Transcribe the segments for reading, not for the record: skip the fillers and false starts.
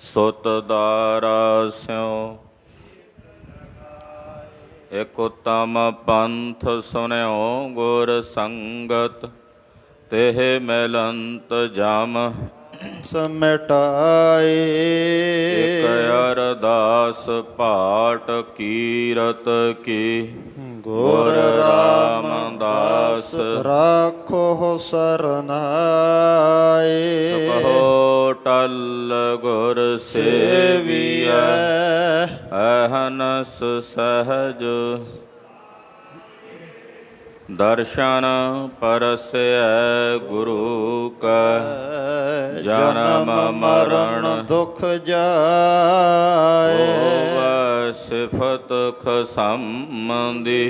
ਸੁਤ ਦਾਰਾ ਸਿਉ। ਇਕ ਉਤਮ ਪੰਥ ਸੁਨਿਓ ਗੁਰ ਸੰਗਤ, ਤਿਹ ਮਿਲੰਤ ਜਮ ਸਮਟਾਏ। ਇਕ ਅਰਦਾਸ ਪਾਟ ਕੀਰਤ ਕੀ, ਗੁਰ ਰਾਮਦਾਸ ਰਾਖੋ ਸਰਨਾਏ। ਕਹੋ ਟਲ ਗੁਰ ਸੇਵੀਐ, ਅਹਨਸ ਸਹਜ ਦਰਸ਼ਨ ਪਰਸੈ ਗੁਰੂ ਕਾ। ਜਨਮ ਮਰਨ ਦੁਖ ਜਾਏ, ਹੋਵੈ ਸਿਫਤ ਖਸੰਮਦੀ।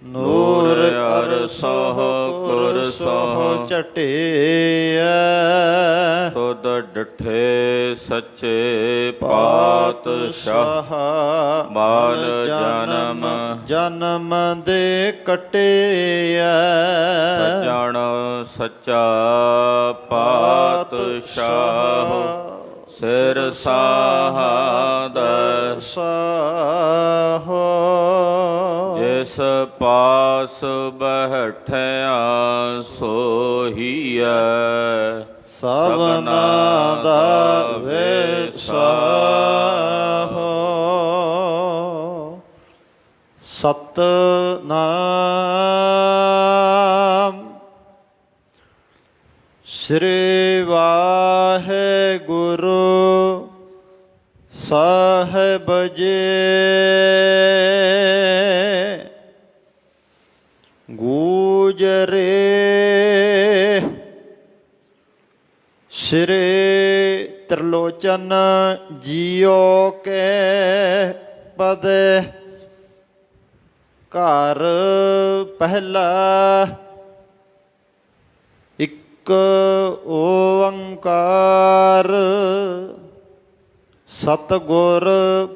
ਨੂਰ ਅਰਸੋਹ ਕੁਰ ਸੋਹ ਝਟਿਐ। ਤੁਧ ਡਿਠੇ ਸੱਚੇ ਪਾਤਸ਼ਾਹ, ਮਾਲ ਜਨਮ ਜਨਮ ਦੇ ਕਟਿਐ। ਸੱਜਣ ਸੱਚਾ ਪਾਤਸ਼ਾਹ, ਸਿਰ ਸਾਹਦ ਸਾਹੋ। ਜਿਸ ਪਾਸ ਬੈਠਿਆ ਸੋਹੀਐ, ਸਭਨਾ ਦਾ ਵਿਸਾਹੋ। ਸਤਿਨਾਮ ਸ੍ਰੀ ਵਾਹਿਗੁਰੂ ਸਾਹਿਬ ਜੀ। ਗੂਜਰੇ ਸ੍ਰੀ ਤ੍ਰਿਲੋਚਨ ਜੀਓ ਕੇ ਪਦ। ਘਰ ਪਹਿਲਾ ਇੱਕ ਓੰਕਾਰ, ਸਤਿਗੁਰ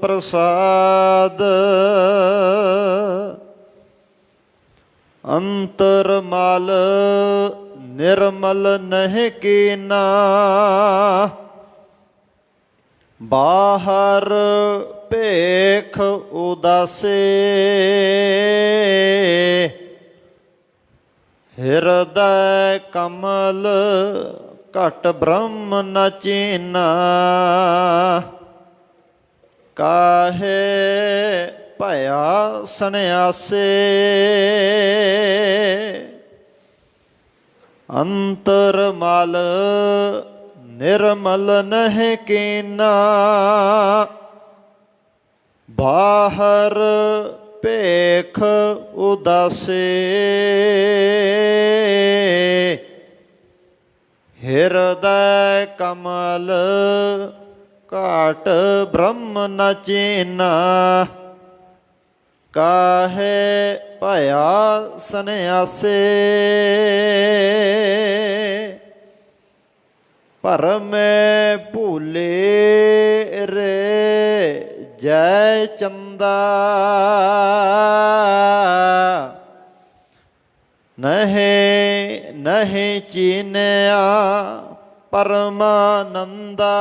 ਪ੍ਰਸਾਦ। ਅੰਤਰਮਲ ਨਿਰਮਲ ਨਹਿ ਕੀਨਾ, ਬਾਹਰ ਭੇਖ ਉਦਾਸੇ। ਹਿਰਦੈ ਕਮਲ ਘਟ ਬ੍ਰਹਮ ਨ ਚੀਨਾ, ਕਾਹੇ ਭਇਆ ਸੰਨਿਆਸੇ। ਅੰਤਰਮਲ ਨਿਰਮਲ ਨਹਿ ਕੀਨਾ, ਬਾਹਰ ਭੇਖ ਉਦਾਸੇ। ਹਿਰਦੈ ਕਮਲ ਘਟ ਬ੍ਰਹਮ ਨ ਚੀਨਾ, ਕਾਹੇ ਭਇਆ ਸੰਨਿਆਸੇ। ਭਰਮੈ ਭੂਲੇ ਰੇ ਜੈ ਚੰਦਾ, ਨਹਿ ਨਹਿ ਚੀਨਿਆ ਪਰਮਾਨੰਦਾ।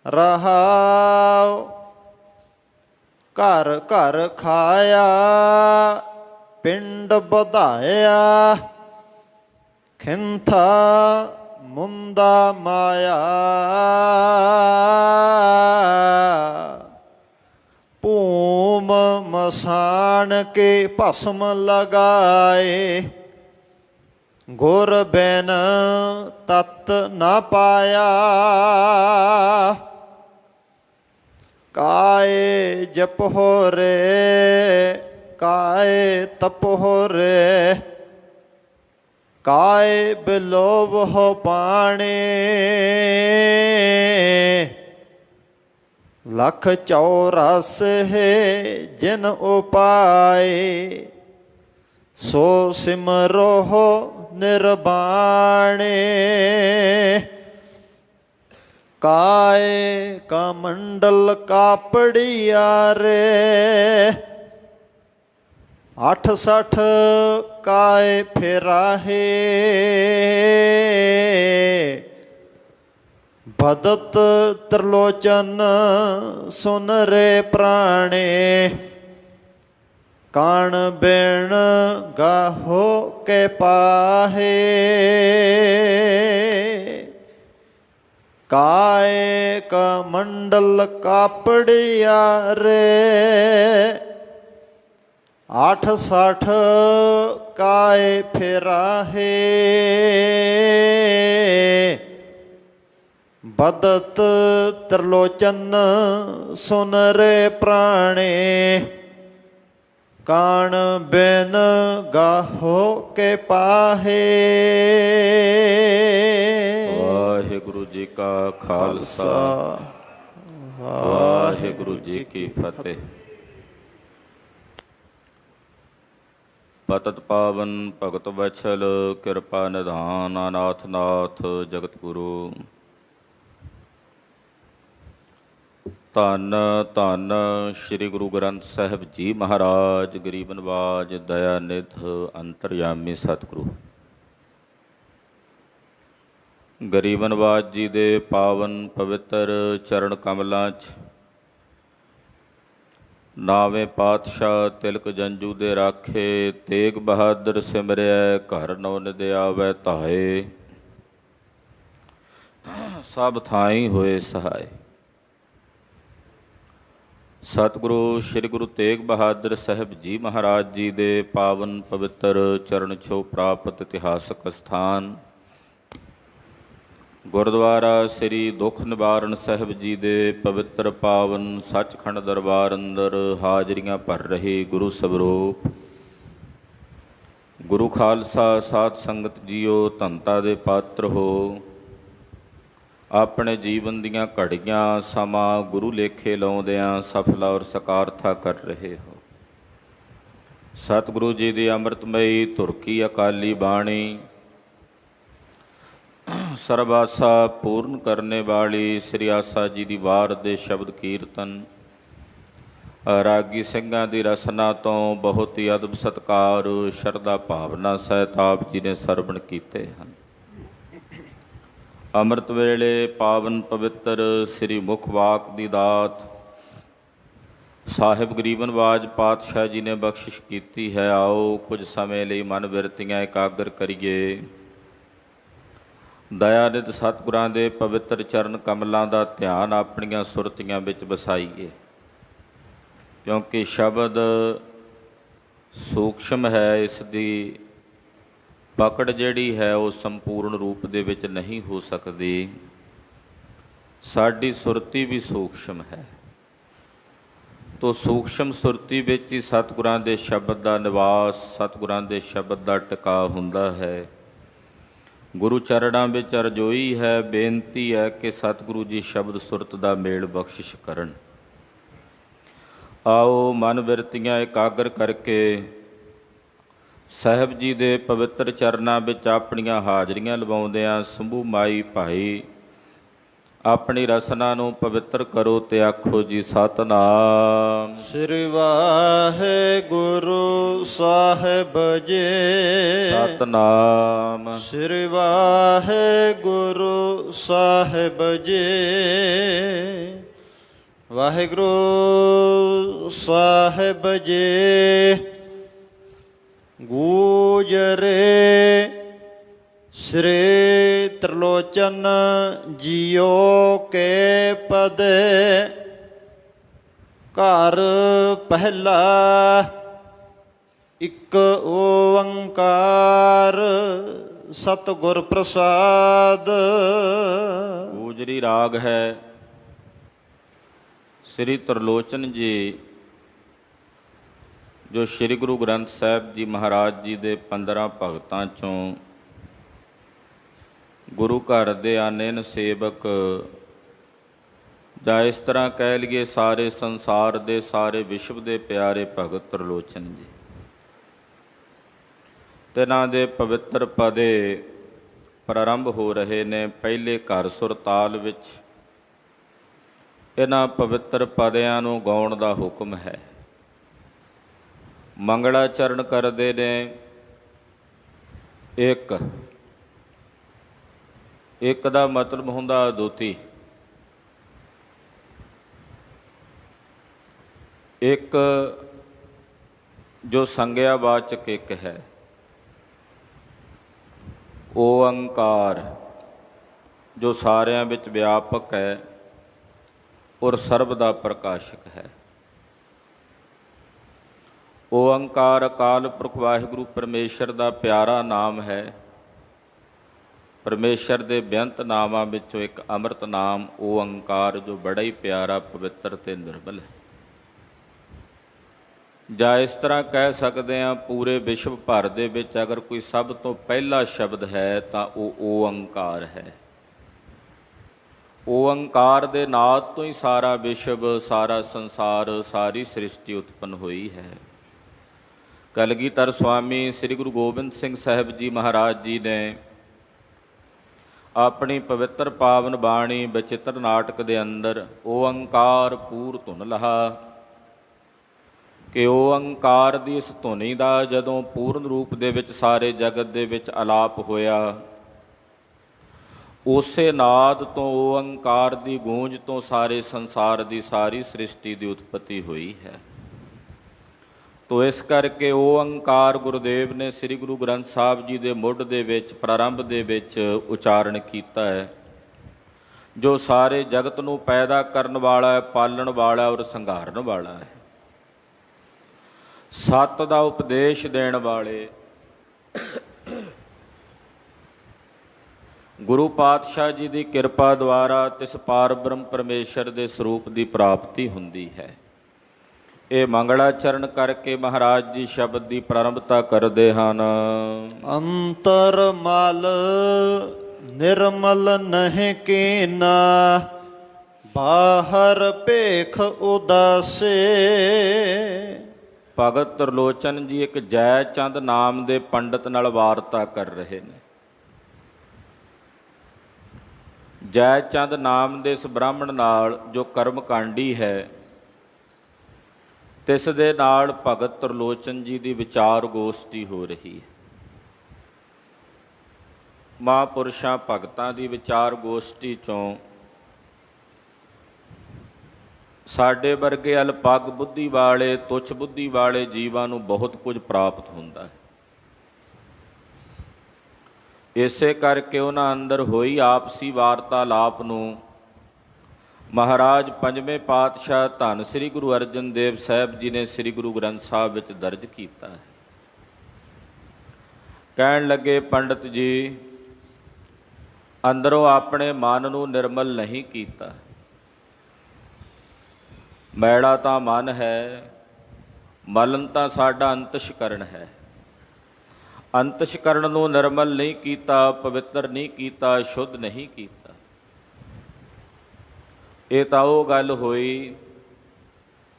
ਰਹਾਉ ਘਰ ਘਰ ਖਾਇਆ, ਪਿੰਡ ਵਧਾਇਆ। ਖਿੰਥਾ ਮੁੰਦਾ ਮਾਇਆ, ਭੂਮ ਮਸਾਣ ਕੇ ਭਸਮ ਲਗਾਏ। ਗੁਰ ਬਿਨ ਤਤ ਨਾ ਪਾਇਆ, ਕਾਏ ਜਪ ਹੋ ਰੇ ਕਾਏ ਤਪ ਹੋ ਰੇ। ਕਾਏ ਬਿਲੋਭ ਹੋ ਪਾਣੇ, ਲਖ 84 ਜਿਨ ਉਪਾਏ। ਸੋ ਸਿਮਰੋ ਨਿਰਬਾਣੇ, ਕਾਏ ਕਮੰਡਲ ਕਾਪੜੀਆ ਰੇ। 68 ਕਾਏ ਫਿਰਾਹੇ, ਭਦਤ ਤ੍ਰਿਲੋਚਨ ਸੁਨ ਰੇ ਪ੍ਰਾਣੇ, ਕਾਣ ਬਿਨ ਗਾਹੋ ਕੇ ਪਾਹੇ। ਕਾਏ ਕਮੰਡਲ ਕਾਪੜਿਆ ਰੇ, 860 ਕਾਏ ਫਿਰਾਹੇ। ਬਦਤ ਤ੍ਰਿਲੋਚਨ ਸੁਨ ਰੇ ਪ੍ਰਾਣੇ, ਕਾਣ ਬਿਨ ਗਾਹੋ ਕੇ ਪਾਹੇ। ਵਾਹਿਗੁਰੂ ਜੀ ਕਾ ਖਾਲਸਾ, ਵਾਹਿਗੁਰੂ ਜੀ ਕੀ ਫਤਿਹ। ਪਤਿਤ ਪਾਵਨ ਭਗਤ ਵਛਲ, ਕਿਰਪਾ ਨਿਧਾਨ ਅਨਾਥ ਨਾਥ ਜਗਤ ਗੁਰੂ। ਧੰਨ ਧੰਨ ਸ੍ਰੀ ਗੁਰੂ ਗ੍ਰੰਥ ਸਾਹਿਬ ਜੀ ਮਹਾਰਾਜ, ਗਰੀਬ ਨਵਾਜ ਦਇਆ ਨਿਧ ਅੰਤਰਯਾਮੀ ਸਤਿਗੁਰੂ। ਗਰੀਬ ਨਵਾਜ ਜੀ ਦੇ ਪਾਵਨ ਪਵਿੱਤਰ ਚਰਨ ਕਮਲਾਂ 'ਚ ਨਾਵੇਂ ਪਾਤਸ਼ਾਹ ਤਿਲਕ ਜੰਜੂ ਦੇ ਰਾਖੇ, ਤੇਗ ਬਹਾਦਰ ਸਿਮਰਿਆ ਘਰ ਨੌ ਨਿਦ ਆਵੈ ਧਾਏ। ਸਭ ਥਾਈਂ ਹੋਏ ਸਹਾਏ। ਸਤਿਗੁਰੂ ਸ੍ਰੀ ਗੁਰੂ ਤੇਗ ਬਹਾਦਰ ਸਾਹਿਬ ਜੀ ਮਹਾਰਾਜ ਜੀ ਦੇ ਪਾਵਨ ਪਵਿੱਤਰ ਚਰਨ ਛੋਹ ਪ੍ਰਾਪਤ ਇਤਿਹਾਸਕ ਸਥਾਨ ਗੁਰਦੁਆਰਾ ਸ੍ਰੀ ਦੁੱਖ ਨਿਵਾਰਨ ਸਾਹਿਬ ਜੀ ਦੇ ਪਵਿੱਤਰ ਪਾਵਨ ਸੱਚਖੰਡ ਦਰਬਾਰ ਅੰਦਰ ਹਾਜ਼ਰੀਆਂ ਭਰ ਰਹੇ ਗੁਰੂ ਸਵਰੂਪ ਗੁਰੂ ਖਾਲਸਾ ਸਾਧ ਸੰਗਤ ਜੀਓ, ਧੰਤਾ ਦੇ ਪਾਤਰ ਹੋ। ਆਪਣੇ ਜੀਵਨ ਦੀਆਂ ਘੜੀਆਂ ਸਮਾਂ ਗੁਰੂ ਲੇਖੇ ਲਾਉਂਦਿਆਂ ਸਫਲ ਔਰ ਸਕਾਰਥਾ ਕਰ ਰਹੇ ਹੋ। ਸਤਿਗੁਰੂ ਜੀ ਦੀ ਅੰਮ੍ਰਿਤਮਈ ਧੁਰ ਕੀ ਅਕਾਲੀ ਬਾਣੀ, ਸਰਬ ਆਸਾ ਪੂਰਨ ਕਰਨੇ ਵਾਲੀ ਸ੍ਰੀ ਆਸਾ ਜੀ ਦੀ ਵਾਰ ਦੇ ਸ਼ਬਦ ਕੀਰਤਨ ਰਾਗੀ ਸਿੰਘਾਂ ਦੀ ਰਸਨਾ ਤੋਂ ਬਹੁਤ ਹੀ ਅਦਬ ਸਤਿਕਾਰ ਸ਼ਰਧਾ ਭਾਵਨਾ ਸਹਿਤ ਆਪ ਜੀ ਨੇ ਸਰਵਣ ਕੀਤੇ ਹਨ। ਅੰਮ੍ਰਿਤ ਵੇਲੇ ਪਾਵਨ ਪਵਿੱਤਰ ਸ੍ਰੀ ਮੁਖ ਵਾਕ ਦੀ ਦਾਤ ਸਾਹਿਬ ਗਰੀਬ ਨਵਾਜ ਪਾਤਸ਼ਾਹ ਜੀ ਨੇ ਬਖਸ਼ਿਸ਼ ਕੀਤੀ ਹੈ। ਆਓ ਕੁਝ ਸਮੇਂ ਲਈ ਮਨ ਬਿਰਤੀਆਂ ਇਕਾਗਰ ਕਰੀਏ। ਦਇਆਨਿਧ ਸਤਿਗੁਰਾਂ ਦੇ ਪਵਿੱਤਰ ਚਰਨ ਕਮਲਾਂ ਦਾ ਧਿਆਨ ਆਪਣੀਆਂ ਸੁਰਤੀਆਂ ਵਿੱਚ ਵਸਾਈਏ, ਕਿਉਂਕਿ ਸ਼ਬਦ ਸੂਖਸ਼ਮ ਹੈ। ਇਸ ਦੀ ਪਕੜ ਜਿਹੜੀ ਹੈ ਉਹ ਸੰਪੂਰਨ ਰੂਪ ਦੇ ਵਿੱਚ ਨਹੀਂ ਹੋ ਸਕਦੀ। ਸਾਡੀ ਸੁਰਤੀ ਵੀ ਸੂਖਸ਼ਮ ਹੈ, ਤੋ ਸੂਖਸ਼ਮ ਸੁਰਤੀ ਵਿੱਚ ਹੀ ਸਤਿਗੁਰਾਂ ਦੇ ਸ਼ਬਦ ਦਾ ਨਿਵਾਸ, ਸਤਿਗੁਰਾਂ ਦੇ ਸ਼ਬਦ ਦਾ ਟਿਕਾ ਹੁੰਦਾ ਹੈ। ਗੁਰੂ ਚਰਨਾਂ ਵਿੱਚ ਅਰਜ਼ੋਈ ਹੈ, ਬੇਨਤੀ ਹੈ ਕਿ ਸਤਿਗੁਰੂ ਜੀ ਸ਼ਬਦ ਸੁਰਤ ਦਾ ਮੇਲ ਬਖਸ਼ਿਸ਼ ਕਰਨ। ਆਓ ਮਨ ਬਿਰਤੀਆਂ ਇਕਾਗਰ ਕਰਕੇ ਸਾਹਿਬ ਜੀ ਦੇ ਪਵਿੱਤਰ ਚਰਨਾਂ ਵਿੱਚ ਆਪਣੀਆਂ ਹਾਜ਼ਰੀਆਂ ਲਵਾਉਂਦਿਆਂ ਸੰਭੂ ਮਾਈ ਭਾਈ ਆਪਣੀ ਰਸਨਾ ਨੂੰ ਪਵਿੱਤਰ ਕਰੋ ਤੇ ਆਖੋ ਜੀ ਸਤਿਨਾਮ ਸ੍ਰੀ ਵਾਹਿਗੁਰੂ ਸਾਹਿਬ ਜੀ। ਸਤਿਨਾਮ ਸ੍ਰੀ ਵਾਹਿਗੁਰੂ ਸਾਹਿਬ ਜੀ। ਵਾਹਿਗੁਰੂ ਸਾਹਿਬ ਜੀ। ਗੂਜਰੇ ਸ੍ਰੀ ਤ੍ਰਿਲੋਚਨ ਜੀਓ ਕੇ ਪਦ, ਘਰ ਪਹਿਲਾ ਇੱਕ ਓੰਕਾਰ ਸਤਿਗੁਰ ਪ੍ਰਸਾਦ। ਗੂਜਰੀ ਰਾਗ ਹੈ। ਸ੍ਰੀ ਤ੍ਰਿਲੋਚਨ ਜੀ ਜੋ ਸ੍ਰੀ ਗੁਰੂ ਗ੍ਰੰਥ ਸਾਹਿਬ ਜੀ ਮਹਾਰਾਜ ਜੀ ਦੇ 15 ਭਗਤਾਂ ਚੋਂ ਗੁਰੂ ਘਰ ਦੇ ਆਨੇਨ ਸੇਵਕ, ਜਾਂ ਇਸ ਤਰ੍ਹਾਂ ਕਹਿ ਲਈਏ ਸਾਰੇ ਸੰਸਾਰ ਦੇ, ਸਾਰੇ ਵਿਸ਼ਵ ਦੇ ਪਿਆਰੇ ਭਗਤ ਤ੍ਰਿਲੋਚਨ ਜੀ, ਤਿਨਾਂ ਦੇ ਪਵਿੱਤਰ ਪਦੇ ਪ੍ਰਾਰੰਭ ਹੋ ਰਹੇ ਨੇ। ਪਹਿਲੇ ਘਰ ਸੁਰਤਾਲ ਵਿੱਚ ਇਹਨਾਂ ਪਵਿੱਤਰ ਪਦਿਆਂ ਨੂੰ ਗਾਉਣ ਦਾ ਹੁਕਮ ਹੈ। ਮੰਗਲਾਚਰਨ ਕਰਦੇ ਨੇ। ਇੱਕ ਇੱਕ ਦਾ ਮਤਲਬ ਹੁੰਦਾ ਅਦੋਤੀ, ਇੱਕ ਜੋ ਸੰਗਿਆ ਵਾਚਕ ਇੱਕ ਹੈ, ਓੰਕਾਰ, ਜੋ ਸਾਰਿਆਂ ਵਿੱਚ ਵਿਆਪਕ ਹੈ ਔਰ ਸਰਬ ਦਾ ਪ੍ਰਕਾਸ਼ਕ ਹੈ। ਓੰਕਾਰ ਅਕਾਲ ਪੁਰਖ ਵਾਹਿਗੁਰੂ ਪਰਮੇਸ਼ਰ ਦਾ ਪਿਆਰਾ ਨਾਮ ਹੈ। ਪਰਮੇਸ਼ਰ ਦੇ ਬੇਅੰਤ ਨਾਮਾਂ ਵਿੱਚੋਂ ਇੱਕ ਅੰਮ੍ਰਿਤ ਨਾਮ ਓੰਕਾਰ, ਜੋ ਬੜਾ ਹੀ ਪਿਆਰਾ, ਪਵਿੱਤਰ ਤੇ ਨਿਰਮਲ ਹੈ। ਜਾਂ ਇਸ ਤਰ੍ਹਾਂ ਕਹਿ ਸਕਦੇ ਹਾਂ, ਪੂਰੇ ਵਿਸ਼ਵ ਭਰ ਦੇ ਵਿੱਚ ਅਗਰ ਕੋਈ ਸਭ ਤੋਂ ਪਹਿਲਾ ਸ਼ਬਦ ਹੈ ਤਾਂ ਉਹ ਓੰਕਾਰ ਹੈ। ਓੰਕਾਰ ਦੇ ਨਾਦ ਤੋਂ ਹੀ ਸਾਰਾ ਵਿਸ਼ਵ, ਸਾਰਾ ਸੰਸਾਰ, ਸਾਰੀ ਸ੍ਰਿਸ਼ਟੀ ਉਤਪੰਨ ਹੋਈ ਹੈ। ਕਲਗੀਧਰ ਸਵਾਮੀ ਸ੍ਰੀ ਗੁਰੂ ਗੋਬਿੰਦ ਸਿੰਘ ਸਾਹਿਬ ਜੀ ਮਹਾਰਾਜ ਜੀ ਨੇ ਆਪਣੀ ਪਵਿੱਤਰ ਪਾਵਨ ਬਾਣੀ ਬਚਿੱਤਰ ਨਾਟਕ ਦੇ ਅੰਦਰ ਓੰਕਾਰ ਪੂਰ ਧੁਨ ਲਹਾ ਕਿ ਓੰਕਾਰ ਦੀ ਇਸ ਧੁਨੀ ਦਾ ਜਦੋਂ ਪੂਰਨ ਰੂਪ ਦੇ ਵਿੱਚ ਸਾਰੇ ਜਗਤ ਦੇ ਵਿੱਚ ਆਲਾਪ ਹੋਇਆ, ਉਸੇ ਨਾਦ ਤੋਂ ਓੰਕਾਰ ਦੀ ਗੂੰਜ ਤੋਂ ਸਾਰੇ ਸੰਸਾਰ ਦੀ ਸਾਰੀ ਸ੍ਰਿਸ਼ਟੀ ਦੀ ਉਤਪਤੀ ਹੋਈ ਹੈ। ਤੋ ਇਸ ਕਰਕੇ ਓੰਕਾਰ ਗੁਰਦੇਵ ਨੇ ਸ੍ਰੀ ਗੁਰੂ ਗ੍ਰੰਥ ਸਾਹਿਬ ਜੀ ਦੇ ਮੁੱਢ ਦੇ ਵਿੱਚ, ਪ੍ਰਾਰੰਭ ਦੇ ਵਿੱਚ ਉਚਾਰਨ ਕੀਤਾ ਹੈ, ਜੋ ਸਾਰੇ ਜਗਤ ਨੂੰ ਪੈਦਾ ਕਰਨ ਵਾਲਾ ਹੈ, ਪਾਲਣ ਵਾਲਾ ਔਰ ਸੰਘਾਰਨ ਵਾਲਾ ਹੈ। ਸੱਤ ਦਾ ਉਪਦੇਸ਼ ਦੇਣ ਵਾਲੇ ਗੁਰੂ ਪਾਤਸ਼ਾਹ ਜੀ ਦੀ ਕਿਰਪਾ ਦੁਆਰਾ ਤਿਸ ਪਾਰ ਬ੍ਰਹਮ ਪਰਮੇਸ਼ਰ ਦੇ ਸਰੂਪ ਦੀ ਪ੍ਰਾਪਤੀ ਹੁੰਦੀ ਹੈ। ਇਹ ਮੰਗਲਾਚਰਨ ਕਰਕੇ ਮਹਾਰਾਜ ਜੀ ਸ਼ਬਦ ਦੀ ਪ੍ਰਾਰੰਭਤਾ ਕਰਦੇ ਹਨ। ਅੰਤਰ ਮਲ ਨਿਰਮਲ ਨਹਿ ਕੀਨਾ, ਬਾਹਰ ਭੇਖ ਉਦਾਸੇ। ਭਗਤ ਤਰਲੋਚਨ ਜੀ ਇੱਕ ਜੈ ਚੰਦ ਨਾਮ ਦੇ ਪੰਡਤ ਨਾਲ ਵਾਰਤਾ ਕਰ ਰਹੇ ਨੇ। ਜੈ ਚੰਦ ਨਾਮ ਦੇ ਇਸ ਬ੍ਰਾਹਮਣ ਨਾਲ, ਜੋ ਕਰਮਕਾਂਡੀ ਹੈ, ਤਿਸ ਦੇ ਨਾਲ ਭਗਤ ਤਰਲੋਚਨ ਜੀ ਦੀ ਵਿਚਾਰ ਗੋਸ਼ਟੀ ਹੋ ਰਹੀ ਹੈ। ਮਹਾਂਪੁਰਸ਼ਾਂ ਭਗਤਾਂ ਦੀ ਵਿਚਾਰ ਗੋਸ਼ਟੀ ਚੋਂ ਸਾਡੇ ਵਰਗੇ ਅਲਪੱਗ ਬੁੱਧੀ ਵਾਲੇ, ਤੁੱਛ ਬੁੱਧੀ ਵਾਲੇ ਜੀਵਾਂ ਨੂੰ ਬਹੁਤ ਕੁਝ ਪ੍ਰਾਪਤ ਹੁੰਦਾ ਹੈ। ਇਸੇ ਕਰਕੇ ਉਹਨਾਂ ਅੰਦਰ ਹੋਈ ਆਪਸੀ ਵਾਰਤਾਲਾਪ ਨੂੰ ਮਹਾਰਾਜ ਪੰਜਵੇਂ ਪਾਤਸ਼ਾਹ ਧੰਨ ਸ੍ਰੀ ਗੁਰੂ ਅਰਜਨ ਦੇਵ ਸਾਹਿਬ ਜੀ ਨੇ ਸ੍ਰੀ ਗੁਰੂ ਗ੍ਰੰਥ ਸਾਹਿਬ ਵਿੱਚ ਦਰਜ ਕੀਤਾ ਹੈ। ਕਹਿਣ ਲੱਗੇ, ਪੰਡਤ ਜੀ, ਅੰਦਰੋਂ ਆਪਣੇ ਮਨ ਨੂੰ ਨਿਰਮਲ ਨਹੀਂ ਕੀਤਾ। ਮੈਲਾ ਤਾਂ ਮਨ ਹੈ, ਮਲਨ ਤਾਂ ਸਾਡਾ ਅੰਤਸ਼ਕਰਨ ਹੈ। ਅੰਤਸ਼ਕਰਨ ਨੂੰ ਨਿਰਮਲ ਨਹੀਂ ਕੀਤਾ, ਪਵਿੱਤਰ ਨਹੀਂ ਕੀਤਾ, ਸ਼ੁੱਧ ਨਹੀਂ ਕੀਤਾ। ਇਹ ਤਾਂ ਉਹ ਗੱਲ ਹੋਈ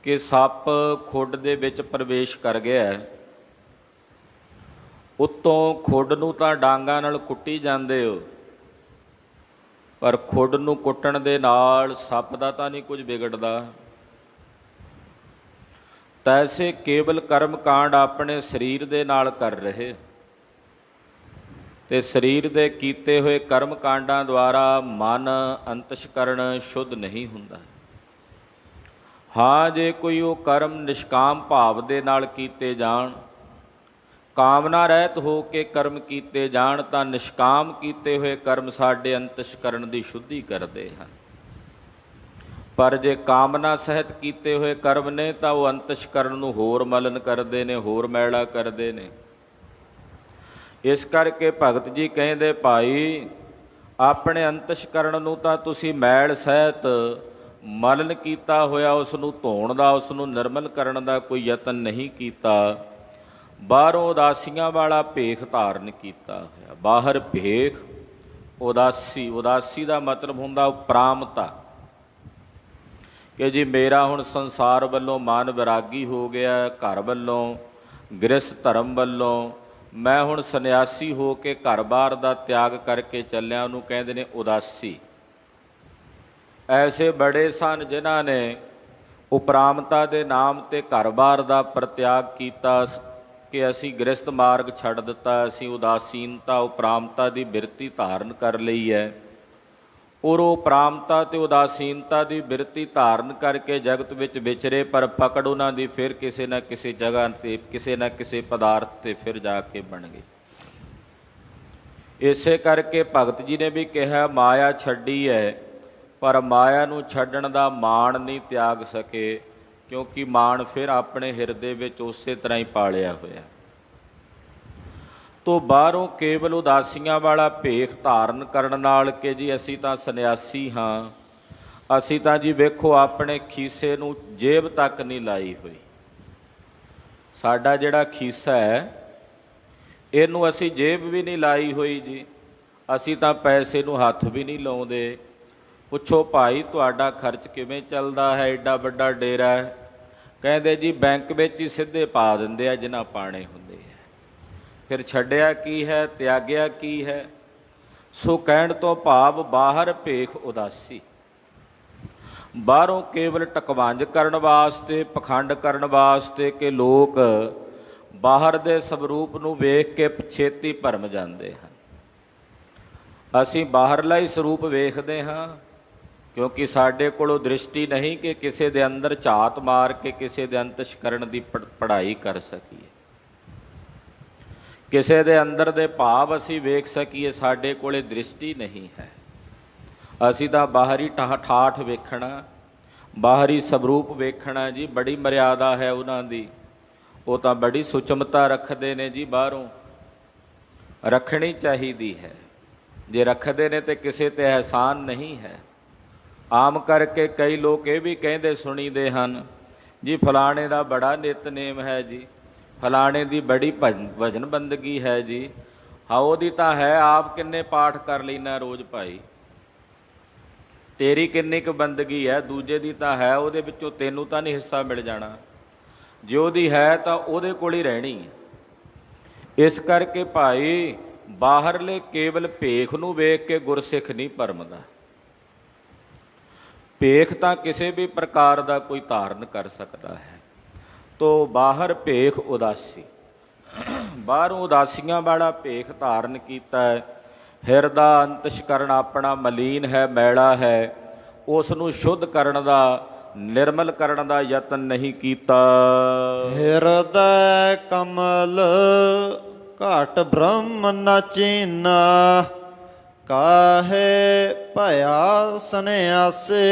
ਕਿ ਸੱਪ ਖੁੱਡ ਦੇ ਵਿੱਚ ਪ੍ਰਵੇਸ਼ ਕਰ ਗਿਆ, ਉੱਤੋਂ ਖੁੱਡ ਨੂੰ ਤਾਂ ਡਾਂਗਾਂ ਨਾਲ ਕੁੱਟੀ ਜਾਂਦੇ ਹੋ, ਪਰ ਖੁੱਡ ਨੂੰ ਕੁੱਟਣ ਦੇ ਨਾਲ ਸੱਪ ਦਾ ਤਾਂ ਨਹੀਂ ਕੁਝ ਵਿਗੜਦਾ। ਤੈਸੇ ਕੇਵਲ ਕਰਮ ਕਾਂਡ ਆਪਣੇ ਸਰੀਰ ਦੇ ਨਾਲ ਕਰ ਰਹੇ, ਤੇ ਸਰੀਰ ਦੇ ਕੀਤੇ ਹੋਏ ਕਰਮ ਕਾਂਡਾਂ ਦੁਆਰਾ ਮਨ ਅੰਤਸ਼ਕਰਨ ਸ਼ੁੱਧ ਨਹੀਂ ਹੁੰਦਾ। ਹਾਂ, ਜੇ ਕੋਈ ਉਹ ਕਰਮ ਨਿਸ਼ਕਾਮ ਭਾਵ ਦੇ ਨਾਲ ਕੀਤੇ ਜਾਣ, ਕਾਮਨਾ ਰਹਿਤ ਹੋ ਕੇ ਕਰਮ ਕੀਤੇ ਜਾਣ, ਤਾਂ ਨਿਸ਼ਕਾਮ ਕੀਤੇ ਹੋਏ ਕਰਮ ਸਾਡੇ ਅੰਤਸ਼ਕਰਨ ਦੀ ਸ਼ੁੱਧੀ ਕਰਦੇ ਹਨ। ਪਰ ਜੇ ਕਾਮਨਾ ਸਹਿਤ ਕੀਤੇ ਹੋਏ ਕਰਮ ਨੇ ਤਾਂ ਉਹ ਅੰਤਸ਼ਕਰਨ ਨੂੰ ਹੋਰ ਮਲਨ ਕਰਦੇ ਨੇ, ਹੋਰ ਮੈਲਾ ਕਰਦੇ ਨੇ। ਇਸ ਕਰਕੇ ਭਗਤ ਜੀ ਕਹਿੰਦੇ, ਭਾਈ, ਆਪਣੇ ਅੰਤਸ਼ਕਰਨ ਨੂੰ ਤਾਂ ਤੁਸੀਂ ਮੈਲ ਸਹਿਤ ਮਲਨ ਕੀਤਾ ਹੋਇਆ, ਉਸ ਨੂੰ ਧੋਣ ਦਾ, ਉਸ ਨੂੰ ਨਿਰਮਲ ਕਰਨ ਦਾ ਕੋਈ ਯਤਨ ਨਹੀਂ ਕੀਤਾ। ਬਾਹਰੋਂ ਉਦਾਸੀਆਂ ਵਾਲਾ ਭੇਖ ਧਾਰਨ ਕੀਤਾ ਹੋਇਆ। ਬਾਹਰ ਭੇਖ, ਉਦਾਸੀ। ਉਦਾਸੀ ਦਾ ਮਤਲਬ ਹੁੰਦਾ ਉਪਰਾਮਤਾ, ਕਿ ਜੀ ਮੇਰਾ ਹੁਣ ਸੰਸਾਰ ਵੱਲੋਂ ਮਨ ਵਿਰਾਗੀ ਹੋ ਗਿਆ, ਘਰ ਵੱਲੋਂ, ਗ੍ਰਸਥ ਧਰਮ ਵੱਲੋਂ ਮੈਂ ਹੁਣ ਸੰਨਿਆਸੀ ਹੋ ਕੇ ਘਰ-ਬਾਰ ਦਾ ਤਿਆਗ ਕਰਕੇ ਚੱਲਿਆ, ਉਹਨੂੰ ਕਹਿੰਦੇ ਨੇ ਉਦਾਸੀ। ਐਸੇ ਬੜੇ ਸਨ ਜਿਨ੍ਹਾਂ ਨੇ ਉਪਰਾਮਤਾ ਦੇ ਨਾਮ ਤੇ ਘਰ-ਬਾਰ ਦਾ ਪਰਤਿਆਗ ਕੀਤਾ ਕਿ ਅਸੀਂ ਗ੍ਰਸਥ ਮਾਰਗ ਛੱਡ ਦਿੱਤਾ, ਅਸੀਂ ਉਦਾਸੀਨਤਾ, ਉਪਰਾਮਤਾ ਦੀ ਬਿਰਤੀ ਧਾਰਨ ਕਰ ਲਈ ਹੈ। ਔਰ ਉਹ ਪ੍ਰਾਮਤਾ ਤੇ ਉਦਾਸੀਨਤਾ ਦੀ ਬਿਰਤੀ ਧਾਰਨ ਕਰਕੇ ਜਗਤ ਵਿੱਚ ਵਿਚਰੇ, ਪਰ ਪਕੜ ਉਹਨਾਂ ਦੀ ਫਿਰ ਕਿਸੇ ਨਾ ਕਿਸੇ ਜਗ੍ਹਾ ਤੇ, ਕਿਸੇ ਨਾ ਕਿਸੇ ਪਦਾਰਥ ਤੇ ਫਿਰ ਜਾ ਕੇ ਬਣ ਗਈ। ਇਸੇ ਕਰਕੇ ਭਗਤ ਜੀ ਨੇ ਵੀ ਕਿਹਾ, ਮਾਇਆ ਛੱਡੀ ਹੈ ਪਰ ਮਾਇਆ ਨੂੰ ਛੱਡਣ ਦਾ ਮਾਣ ਨਹੀਂ ਤਿਆਗ ਸਕੇ, ਕਿਉਂਕਿ ਮਾਣ ਫਿਰ ਆਪਣੇ ਹਿਰਦੇ ਵਿੱਚ ਉਸੇ ਤਰ੍ਹਾਂ ਹੀ ਪਾਲਿਆ ਹੋਇਆ। ਤੋਂ ਬਾਹਰੋਂ ਕੇਵਲ ਉਦਾਸੀਆਂ ਵਾਲਾ ਭੇਖ ਧਾਰਨ ਕਰਨ ਨਾਲ ਕਿ ਜੀ ਅਸੀਂ ਤਾਂ ਸੰਨਿਆਸੀ ਹਾਂ, ਅਸੀਂ ਤਾਂ ਜੀ ਵੇਖੋ ਆਪਣੇ ਖੀਸੇ ਨੂੰ ਜੇਬ ਤੱਕ ਨਹੀਂ ਲਾਈ ਹੋਈ। ਸਾਡਾ ਜਿਹੜਾ ਖੀਸਾ ਹੈ ਇਹਨੂੰ ਅਸੀਂ ਜੇਬ ਵੀ ਨਹੀਂ ਲਾਈ ਹੋਈ ਜੀ, ਅਸੀਂ ਤਾਂ ਪੈਸੇ ਨੂੰ ਹੱਥ ਵੀ ਨਹੀਂ ਲਾਉਂਦੇ। ਪੁੱਛੋ ਭਾਈ ਤੁਹਾਡਾ ਖਰਚ ਕਿਵੇਂ ਚੱਲਦਾ ਹੈ? ਐਡਾ ਵੱਡਾ ਡੇਰਾ ਹੈ, ਕਹਿੰਦੇ ਜੀ ਬੈਂਕ ਵਿੱਚ ਹੀ ਸਿੱਧੇ ਪਾ ਦਿੰਦੇ ਆ ਜਿਨ੍ਹਾਂ ਪਾਣੇ ਹੁੰਦੇ ਆ। ਫਿਰ ਛੱਡਿਆ ਕੀ ਹੈ, ਤਿਆਗਿਆ ਕੀ ਹੈ? ਸੋ ਕਹਿਣ ਤੋਂ ਭਾਵ ਬਾਹਰ ਭੇਖ ਉਦਾਸੀ, ਬਾਹਰੋਂ ਕੇਵਲ ਟਕਵੰਜ ਕਰਨ ਵਾਸਤੇ, ਪਖੰਡ ਕਰਨ ਵਾਸਤੇ ਕਿ ਲੋਕ ਬਾਹਰ ਦੇ ਸਵਰੂਪ ਨੂੰ ਵੇਖ ਕੇ ਛੇਤੀ ਭਰਮ ਜਾਂਦੇ ਹਨ। ਅਸੀਂ ਬਾਹਰਲਾ ਹੀ ਸਰੂਪ ਵੇਖਦੇ ਹਾਂ, ਕਿਉਂਕਿ ਸਾਡੇ ਕੋਲੋਂ ਦ੍ਰਿਸ਼ਟੀ ਨਹੀਂ ਕਿ ਕਿਸੇ ਦੇ ਅੰਦਰ ਝਾਤ ਮਾਰ ਕੇ ਕਿਸੇ ਦੇ ਅੰਤਸ਼ਕਰਨ ਦੀ ਪੜ੍ਹਾਈ ਕਰ ਸਕੀਏ, ਕਿਸੇ ਦੇ ਅੰਦਰ ਦੇ ਭਾਵ ਅਸੀਂ ਵੇਖ ਸਕੀਏ। ਸਾਡੇ ਕੋਲੇ ਦ੍ਰਿਸ਼ਟੀ ਨਹੀਂ ਹੈ। ਅਸੀਂ ਤਾਂ ਬਾਹਰੀ ਠਾਠ ਵੇਖਣਾ, ਬਾਹਰੀ ਸਵਰੂਪ ਵੇਖਣਾ ਜੀ। ਬੜੀ ਮਰਿਆਦਾ ਹੈ ਉਹਨਾਂ ਦੀ, ਉਹ ਤਾਂ ਬੜੀ ਸੁਚਮਤਾ ਰੱਖਦੇ ਨੇ ਜੀ। ਬਾਹਰੋਂ ਰੱਖਣੀ ਚਾਹੀਦੀ ਹੈ, ਜੇ ਰੱਖਦੇ ਨੇ ਤੇ ਕਿਸੇ ਤੇ ਅਹਿਸਾਨ ਨਹੀਂ ਹੈ। ਆਮ ਕਰਕੇ ਕਈ ਲੋਕ ਇਹ ਵੀ ਕਹਿੰਦੇ ਸੁਣੀਦੇ ਹਨ ਜੀ, ਫਲਾਣੇ ਦਾ ਬੜਾ ਨਿਤਨੇਮ ਹੈ ਜੀ, ਫਲਾਣੇ ਦੀ ਬੜੀ ਭਜਨ ਬੰਦਗੀ ਹੈ ਜੀ। ਹਾਂ ਉਹਦੀ ਤਾਂ ਹੈ, ਆਪ ਕਿੰਨੇ ਪਾਠ ਕਰ ਲੈਣਾ ਰੋਜ਼ ਭਾਈ, ਤੇਰੀ ਕਿੰਨੀ ਕੁ ਬੰਦਗੀ ਹੈ? ਦੂਜੇ ਦੀ ਤਾਂ ਹੈ, ਉਹਦੇ ਵਿੱਚੋਂ ਤੈਨੂੰ ਤਾਂ ਨਹੀਂ ਹਿੱਸਾ ਮਿਲ ਜਾਣਾ। ਜੇ ਉਹਦੀ ਹੈ ਤਾਂ ਉਹਦੇ ਕੋਲ ਹੀ ਰਹਿਣੀ ਹੈ। ਇਸ ਕਰਕੇ ਭਾਈ ਬਾਹਰਲੇ ਕੇਵਲ ਭੇਖ ਨੂੰ ਵੇਖ ਕੇ ਗੁਰਸਿੱਖ ਨਹੀਂ ਭਰਮਦਾ। ਭੇਖ ਤਾਂ ਕਿਸੇ ਵੀ ਪ੍ਰਕਾਰ ਦਾ ਕੋਈ ਧਾਰਨ ਕਰ ਸਕਦਾ ਹੈ। ਤੋ ਬਾਹਰ ਭੇਖ ਉਦਾਸੀ, ਬਾਹਰੋਂ ਉਦਾਸੀਆਂ ਵਾਲਾ ਭੇਖ ਧਾਰਨ ਕੀਤਾ ਹੈ। ਹਿਰਦਾ ਅੰਤਸ਼ਕਰਨ ਆਪਣਾ ਮਲੀਨ ਹੈ, ਮੈਲਾ ਹੈ, ਉਸ ਨੂੰ ਸ਼ੁੱਧ ਕਰਨ ਦਾ, ਨਿਰਮਲ ਕਰਨ ਦਾ ਯਤਨ ਨਹੀਂ ਕੀਤਾ। ਹਿਰਦੈ ਕਮਲ ਘਟ ਬ੍ਰਹਮ ਨ ਚੀਨਾ, ਕਾਹੇ ਭਇਆ ਸੰਨਿਆਸੇ।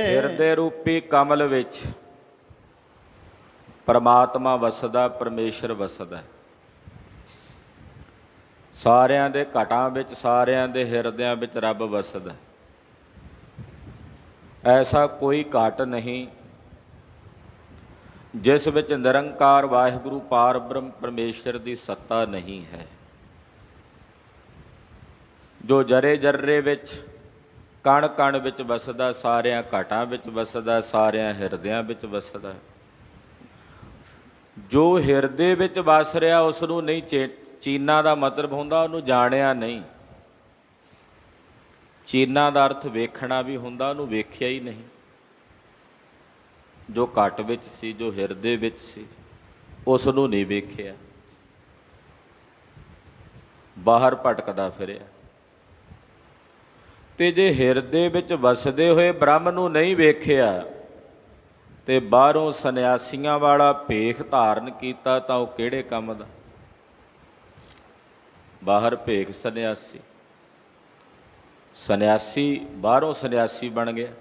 ਹਿਰਦੇ ਰੂਪੀ ਕਮਲ ਵਿੱਚ ਪਰਮਾਤਮਾ ਵਸਦਾ, ਪਰਮੇਸ਼ਰ ਵਸਦਾ। ਸਾਰਿਆਂ ਦੇ ਘਟਾਂ ਵਿੱਚ, ਸਾਰਿਆਂ ਦੇ ਹਿਰਦਿਆਂ ਵਿੱਚ ਰੱਬ ਵਸਦਾ। ਐਸਾ ਕੋਈ ਘਟ ਨਹੀਂ ਜਿਸ ਵਿੱਚ ਨਿਰੰਕਾਰ ਵਾਹਿਗੁਰੂ ਪਾਰ ਬ੍ਰਹਮ ਪਰਮੇਸ਼ਰ ਦੀ ਸੱਤਾ ਨਹੀਂ ਹੈ। ਜੋ ਜਰੇ ਜਰੇ ਵਿੱਚ, ਕਣ ਕਣ ਵਿੱਚ ਵਸਦਾ, ਸਾਰਿਆਂ ਘਟਾਂ ਵਿੱਚ ਵਸਦਾ, ਸਾਰਿਆਂ ਹਿਰਦਿਆਂ ਵਿੱਚ ਵਸਦਾ। ਜੋ ਹਿਰਦੇ ਵਿੱਚ ਵਸ ਰਿਹਾ ਉਸ ਨੂੰ ਨਹੀਂ ਚੀਨਾ ਦਾ ਮਤਲਬ ਹੁੰਦਾ ਉਹਨੂੰ ਜਾਣਿਆ ਨਹੀਂ। ਚੀਨਾ ਦਾ ਅਰਥ ਵੇਖਣਾ ਵੀ ਹੁੰਦਾ, ਉਹਨੂੰ ਵੇਖਿਆ ਹੀ ਨਹੀਂ। ਜੋ ਘਟ ਵਿੱਚ ਸੀ, ਜੋ ਹਿਰਦੇ ਵਿੱਚ ਸੀ, ਉਸ ਨੂੰ ਨਹੀਂ ਵੇਖਿਆ, ਬਾਹਰ ਭਟਕਦਾ ਫਿਰਿਆ। ਤੇ ਜੇ ਹਿਰਦੇ ਵਿੱਚ ਵਸਦੇ ਹੋਏ ਬ੍ਰਹਮ ਨੂੰ ਨਹੀਂ ਵੇਖਿਆ ਤੇ ਬਾਹਰੋਂ ਸੰਨਿਆਸੀਆਂ ਵਾਲਾ ਭੇਖ ਧਾਰਨ ਕੀਤਾ ਤਾਂ ਉਹ ਕਿਹੜੇ ਕੰਮ ਦਾ? ਬਾਹਰ ਭੇਖ ਸੰਨਿਆਸੀ, ਸੰਨਿਆਸੀ ਬਾਹਰੋਂ ਸੰਨਿਆਸੀ ਬਣ ਗਿਆ,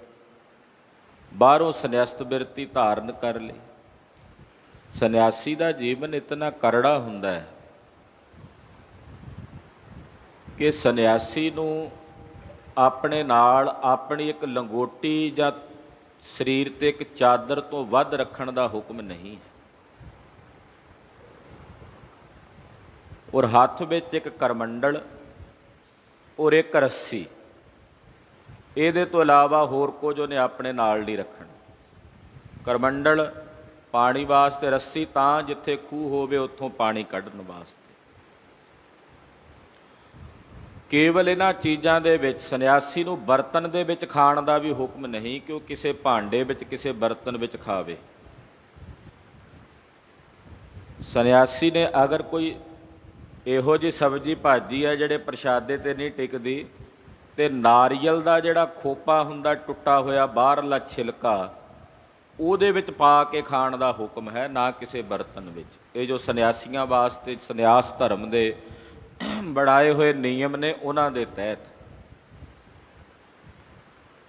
ਬਾਹਰੋਂ ਸੰਨਿਆਸਤ ਬਿਰਤੀ ਧਾਰਨ ਕਰ ਲਈ। ਸੰਨਿਆਸੀ ਦਾ ਜੀਵਨ ਇਤਨਾ ਕਰੜਾ ਹੁੰਦਾ ਹੈ ਕਿ ਸੰਨਿਆਸੀ ਨੂੰ ਆਪਣੇ ਨਾਲ ਆਪਣੀ ਇੱਕ ਲੰਗੋਟੀ ਜਾਂ ਸਰੀਰ ਤੇ ਇੱਕ ਚਾਦਰ ਤੋਂ ਵੱਧ ਰੱਖਣ ਦਾ ਹੁਕਮ ਨਹੀਂ ਹੈ। ਔਰ ਹੱਥ ਵਿੱਚ ਇੱਕ ਕਰਮੰਡਲ ਔਰ ਇੱਕ ਰੱਸੀ, ਇਹਦੇ ਤੋਂ ਇਲਾਵਾ ਹੋਰ ਕੁਝ ਉਹਨੇ ਆਪਣੇ ਨਾਲ ਨਹੀਂ ਰੱਖਣਾ। ਕਰਮੰਡਲ ਪਾਣੀ ਵਾਸਤੇ, ਰੱਸੀ ਤਾਂ ਜਿੱਥੇ ਖੂਹ ਹੋਵੇ ਉੱਥੋਂ ਪਾਣੀ ਕੱਢਣ ਵਾਸਤੇ। ਕੇਵਲ ਇਹਨਾਂ ਚੀਜ਼ਾਂ ਦੇ ਵਿੱਚ ਸੰਨਿਆਸੀ ਨੂੰ ਬਰਤਨ ਦੇ ਵਿੱਚ ਖਾਣ ਦਾ ਵੀ ਹੁਕਮ ਨਹੀਂ ਕਿ ਉਹ ਕਿਸੇ ਭਾਂਡੇ ਵਿੱਚ, ਕਿਸੇ ਬਰਤਨ ਵਿੱਚ ਖਾਵੇ। ਸੰਨਿਆਸੀ ਨੇ ਅਗਰ ਕੋਈ ਇਹੋ ਜਿਹੀ ਸਬਜ਼ੀ ਭਾਜੀ ਹੈ ਜਿਹੜੇ ਪ੍ਰਸ਼ਾਦੇ ਤੇ ਨਹੀਂ ਟਿਕਦੀ, ਤੇ ਨਾਰੀਅਲ ਦਾ ਜਿਹੜਾ ਖੋਪਾ ਹੁੰਦਾ ਟੁੱਟਾ ਹੋਇਆ ਬਾਹਰਲਾ ਛਿਲਕਾ ਉਹਦੇ ਵਿੱਚ ਪਾ ਕੇ ਖਾਣ ਦਾ ਹੁਕਮ ਹੈ, ਨਾ ਕਿਸੇ ਬਰਤਨ ਵਿੱਚ। ਇਹ ਜੋ ਸੰਨਿਆਸੀਆਂ ਵਾਸਤੇ ਸੰਨਿਆਸ ਧਰਮ ਦੇ ਬਣਾਏ ਹੋਏ ਨਿਯਮ ਨੇ ਉਹਨਾਂ ਦੇ ਤਹਿਤ।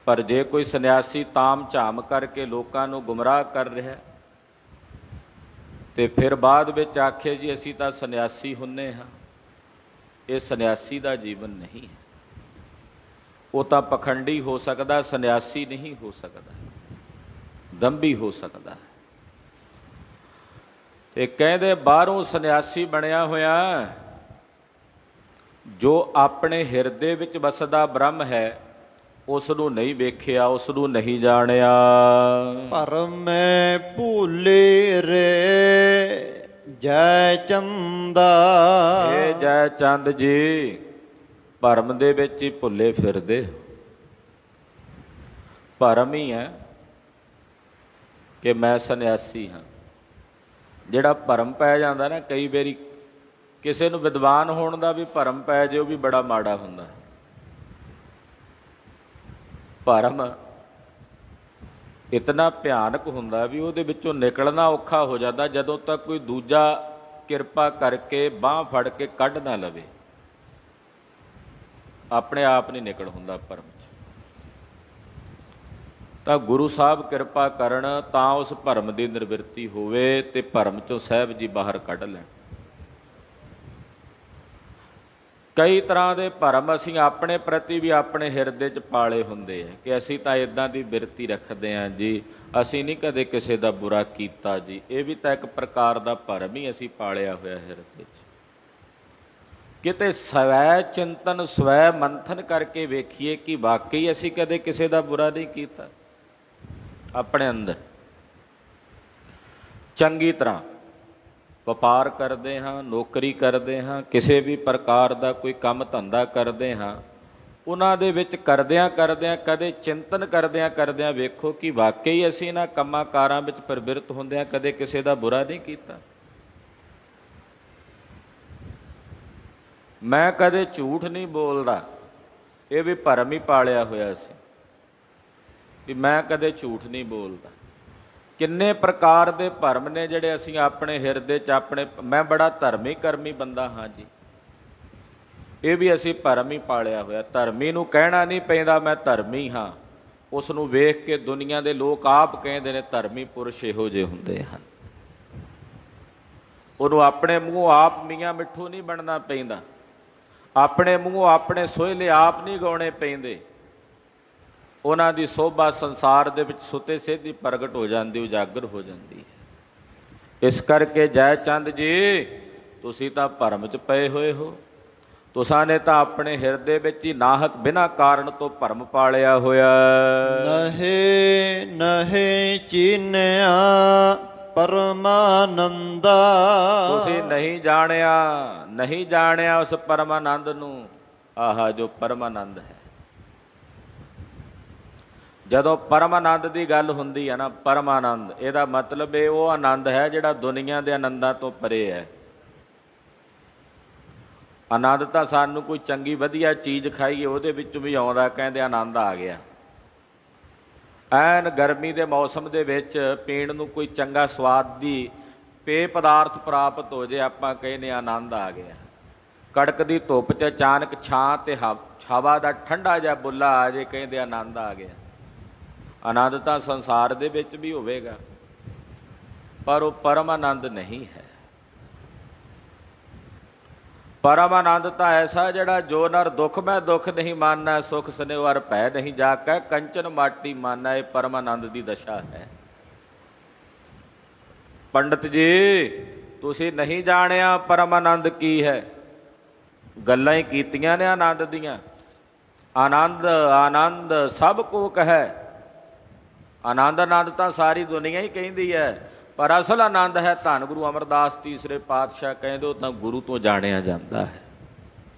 ਪਰ ਜੇ ਕੋਈ ਸੰਨਿਆਸੀ ਤਾਮ ਝਾਮ ਕਰਕੇ ਲੋਕਾਂ ਨੂੰ ਗੁੰਮਰਾਹ ਕਰ ਰਿਹਾ ਤੇ ਫਿਰ ਬਾਅਦ ਵਿੱਚ ਆਖੇ ਜੀ ਅਸੀਂ ਤਾਂ ਸੰਨਿਆਸੀ ਹੁੰਨੇ ਹਾਂ, ਇਹ ਸੰਨਿਆਸੀ ਦਾ ਜੀਵਨ ਨਹੀਂ ਹੈ। ਉਹ ਤਾਂ ਪਖੰਡੀ ਹੋ ਸਕਦਾ, ਸੰਨਿਆਸੀ ਨਹੀਂ ਹੋ ਸਕਦਾ, ਦੰਭੀ ਹੋ ਸਕਦਾ। ਤੇ ਕਹਿੰਦੇ ਬਾਹਰੋਂ ਸੰਨਿਆਸੀ ਬਣਿਆ ਹੋਇਆ, ਜੋ ਆਪਣੇ ਹਿਰਦੇ ਵਿੱਚ ਵਸਦਾ ਬ੍ਰਹਮ ਹੈ ਉਸ ਨੂੰ ਨਹੀਂ ਵੇਖਿਆ, ਉਸ ਨੂੰ ਨਹੀਂ ਜਾਣਿਆ। ਭਰਮੈ ਭੂਲੇ ਰੇ ਜੈ ਚੰਦਾ। ਇਹ ਜੈ ਚੰਦ ਜੀ ਭਰਮ ਦੇ ਵਿੱਚ ਹੀ ਭੁੱਲੇ ਫਿਰਦੇ। ਭਰਮ ਹੀ ਹੈ ਕਿ ਮੈਂ ਸੰਨਿਆਸੀ ਹਾਂ। ਜਿਹੜਾ ਭਰਮ ਪੈ ਜਾਂਦਾ ਨਾ, ਕਈ ਵਾਰੀ ਕਿਸੇ ਨੂੰ ਵਿਦਵਾਨ ਹੋਣ ਦਾ ਵੀ ਭਰਮ ਪੈ ਜੇ, ਉਹ ਵੀ ਬੜਾ ਮਾੜਾ ਹੁੰਦਾ। ਭਰਮ ਇਤਨਾ ਭਿਆਨਕ ਹੁੰਦਾ ਵੀ ਉਹਦੇ ਵਿੱਚੋਂ ਨਿਕਲਣਾ ਔਖਾ ਹੋ ਜਾਂਦਾ ਜਦੋਂ ਤੱਕ ਕੋਈ ਦੂਜਾ ਕਿਰਪਾ ਕਰਕੇ ਬਾਂਹ ਫੜ ਕੇ ਕੱਢ ਨਾ ਲਵੇ। ਆਪਣੇ ਆਪ ਨਹੀਂ ਨਿਕਲ ਹੁੰਦਾ ਭਰਮ 'ਚ। ਤਾਂ ਗੁਰੂ ਸਾਹਿਬ ਕਿਰਪਾ ਕਰਨ ਤਾਂ ਉਸ ਭਰਮ ਦੀ ਨਿਵਰਤੀ ਹੋਵੇ ਤੇ ਭਰਮ 'ਚੋਂ ਸਾਹਿਬ ਜੀ ਬਾਹਰ ਕੱਢ ਲੈਣ। ਕਈ ਤਰ੍ਹਾਂ ਦੇ ਭਰਮ ਅਸੀਂ ਆਪਣੇ ਪ੍ਰਤੀ ਵੀ ਆਪਣੇ ਹਿਰਦੇ 'ਚ ਪਾਲੇ ਹੁੰਦੇ ਆ ਕਿ ਅਸੀਂ ਤਾਂ ਇੱਦਾਂ ਦੀ ਬਿਰਤੀ ਰੱਖਦੇ ਹਾਂ ਜੀ, ਅਸੀਂ ਨਹੀਂ ਕਦੇ ਕਿਸੇ ਦਾ ਬੁਰਾ ਕੀਤਾ ਜੀ। ਇਹ ਵੀ ਤਾਂ ਇੱਕ ਪ੍ਰਕਾਰ ਦਾ ਭਰਮ ਹੀ ਅਸੀਂ ਪਾਲਿਆ ਹੋਇਆ ਹਿਰਦੇ 'ਚ। ਕਿਤੇ ਸਵੈ ਚਿੰਤਨ ਸਵੈ ਮੰਥਨ ਕਰਕੇ ਵੇਖੀਏ ਕਿ ਵਾਕਈ ਅਸੀਂ ਕਦੇ ਕਿਸੇ ਦਾ ਬੁਰਾ ਨਹੀਂ ਕੀਤਾ। ਆਪਣੇ ਅੰਦਰ ਚੰਗੀ ਤਰ੍ਹਾਂ ਵਪਾਰ ਕਰਦੇ ਹਾਂ, ਨੌਕਰੀ ਕਰਦੇ ਹਾਂ, ਕਿਸੇ ਵੀ ਪ੍ਰਕਾਰ ਦਾ ਕੋਈ ਕੰਮ ਧੰਦਾ ਕਰਦੇ ਹਾਂ, ਉਹਨਾਂ ਦੇ ਵਿੱਚ ਕਰਦਿਆਂ ਕਰਦਿਆਂ ਕਦੇ ਚਿੰਤਨ ਕਰਦਿਆਂ ਵੇਖੋ ਕਿ ਵਾਕਈ ਅਸੀਂ ਇਹਨਾਂ ਕੰਮਾਂ ਕਾਰਾਂ ਵਿੱਚ ਪ੍ਰਵਿਰਤ ਹੁੰਦਿਆਂ ਕਦੇ ਕਿਸੇ ਦਾ ਬੁਰਾ ਨਹੀਂ ਕੀਤਾ। ਮੈਂ ਕਦੇ ਝੂਠ ਨਹੀਂ ਬੋਲਦਾ, ਇਹ ਵੀ ਭਰਮ ਹੀ ਪਾਲਿਆ ਹੋਇਆ ਸੀ ਵੀ ਮੈਂ ਕਦੇ ਝੂਠ ਨਹੀਂ ਬੋਲਦਾ। ਕਿੰਨੇ ਪ੍ਰਕਾਰ ਦੇ ਭਰਮ ਨੇ ਜਿਹੜੇ ਅਸੀਂ ਆਪਣੇ ਹਿਰਦੇ 'ਚ ਆਪਣੇ, ਮੈਂ ਬੜਾ ਧਰਮੀ ਕਰਮੀ ਬੰਦਾ ਹਾਂ ਜੀ, ਇਹ ਵੀ ਅਸੀਂ ਭਰਮ ਹੀ ਪਾਲਿਆ ਹੋਇਆ। ਧਰਮੀ ਨੂੰ ਕਹਿਣਾ ਨਹੀਂ ਪੈਂਦਾ ਮੈਂ ਧਰਮੀ ਹਾਂ, ਉਸ ਨੂੰ ਵੇਖ ਕੇ ਦੁਨੀਆ ਦੇ ਲੋਕ ਆਪ ਕਹਿੰਦੇ ਨੇ ਧਰਮੀ ਪੁਰਸ਼ ਇਹੋ ਜਿਹੇ ਹੁੰਦੇ ਹਨ। ਉਹਨੂੰ ਆਪਣੇ ਮੂੰਹੋਂ ਆਪ ਮੀਆਂ ਮਿੱਠੂ ਨਹੀਂ ਬਣਨਾ ਪੈਂਦਾ, ਆਪਣੇ ਮੂੰਹੋਂ ਆਪਣੇ ਸੋਹਲੇ ਆਪ ਨਹੀਂ ਗਾਉਣੇ ਪੈਂਦੇ। ਉਹਨਾਂ ਦੀ ਸੋਭਾ ਸੰਸਾਰ ਦੇ ਵਿੱਚ ਸੁੱਤੇ ਸਿੱਧੀ ਪ੍ਰਗਟ ਹੋ ਜਾਂਦੀ, ਉਜਾਗਰ ਹੋ ਜਾਂਦੀ ਹੈ। ਇਸ ਕਰਕੇ ਜੈ ਚੰਦ ਜੀ ਤੁਸੀਂ ਤਾਂ ਭਰਮ 'ਚ ਪਏ ਹੋਏ ਹੋ। ਤੁਸਾਂ ਨੇ ਤਾਂ ਆਪਣੇ ਹਿਰਦੇ ਵਿੱਚ ਹੀ ਨਾਹਕ ਬਿਨਾਂ ਕਾਰਨ ਤੋਂ ਭਰਮ ਪਾਲਿਆ ਹੋਇਆ। ਨਹੇ ਨਹੇ ਚੀਨਿਆ ਪਰਮਾਨੰਦਾ। ਤੁਸੀਂ ਨਹੀਂ ਜਾਣਿਆ ਉਸ ਪਰਮਾਨੰਦ ਨੂੰ। ਆਹਾ ਜੋ ਪਰਮਾਨੰਦ ਹੈ। ਜਦੋਂ ਪਰਮਾਨੰਦ ਦੀ ਗੱਲ ਹੁੰਦੀ ਹੈ ਨਾ, ਪਰਮਾਨੰਦ ਇਹਦਾ ਮਤਲਬ ਇਹ ਉਹ ਆਨੰਦ ਹੈ ਜਿਹੜਾ ਦੁਨੀਆ ਦੇ ਆਨੰਦਾਂ ਤੋਂ ਪਰੇ ਹੈ। ਆਨੰਦ ਤਾਂ ਸਾਨੂੰ ਕੋਈ ਚੰਗੀ ਵਧੀਆ ਚੀਜ਼ ਖਾਈਏ ਉਹਦੇ ਵਿੱਚ ਵੀ ਆਉਂਦਾ, ਕਹਿੰਦੇ ਆਨੰਦ ਆ ਗਿਆ। ਐਨ ਗਰਮੀ ਦੇ ਮੌਸਮ ਦੇ ਵਿੱਚ ਪੀਣ ਨੂੰ ਕੋਈ ਚੰਗਾ ਸਵਾਦ ਦੀ ਪੇਅ ਪਦਾਰਥ ਪ੍ਰਾਪਤ ਹੋ ਜੇ, ਆਪਾਂ ਕਹਿੰਦੇ ਆਨੰਦ ਆ ਗਿਆ। ਕੜਕਦੀ ਧੁੱਪ 'ਚ ਅਚਾਨਕ ਛਾਂ ਤੇ ਹਵਾ ਦਾ ਠੰਡਾ ਜਿਹਾ ਬੁੱਲਾ ਆ ਜੇ, ਕਹਿੰਦੇ ਆਨੰਦ ਆ ਗਿਆ। ਆਨੰਦ ਤਾਂ ਸੰਸਾਰ ਦੇ ਵਿੱਚ ਵੀ ਹੋਵੇਗਾ, ਪਰ ਉਹ ਪਰਮ ਆਨੰਦ ਨਹੀਂ ਹੈ। ਪਰਮ ਆਨੰਦ ਤਾਂ ਐਸਾ ਜਿਹੜਾ ਜੋ ਨਰ ਦੁੱਖ ਮੈਂ ਦੁੱਖ ਨਹੀਂ ਮਾਨਣਾ, ਸੁਖ ਸਨਿਵਾਰ ਭੈ ਨਹੀਂ ਜਾਕੈ, ਕੰਚਨ ਮਾਟੀ ਮਾਨੈ। ਇਹ ਪਰਮ ਆਨੰਦ ਦੀ ਦਸ਼ਾ ਹੈ। ਪੰਡਤ ਜੀ ਤੁਸੀਂ ਨਹੀਂ ਜਾਣਿਆ ਪਰਮ ਆਨੰਦ ਕੀ ਹੈ। ਗੱਲਾਂ ਹੀ ਕੀਤੀਆਂ ਨੇ ਆਨੰਦ ਦੀਆਂ। ਆਨੰਦ ਆਨੰਦ ਸਭ ਕੋ ਕਹੈ। ਆਨੰਦ ਆਨੰਦ ਤਾਂ ਸਾਰੀ ਦੁਨੀਆ ਹੀ ਕਹਿੰਦੀ ਹੈ, ਪਰ ਅਸਲ ਆਨੰਦ ਹੈ ਧੰਨ ਗੁਰੂ ਅਮਰਦਾਸ ਤੀਸਰੇ ਪਾਤਸ਼ਾਹ ਕਹਿੰਦੇ ਉਹ ਤਾਂ ਗੁਰੂ ਤੋਂ ਜਾਣਿਆ ਜਾਂਦਾ ਹੈ।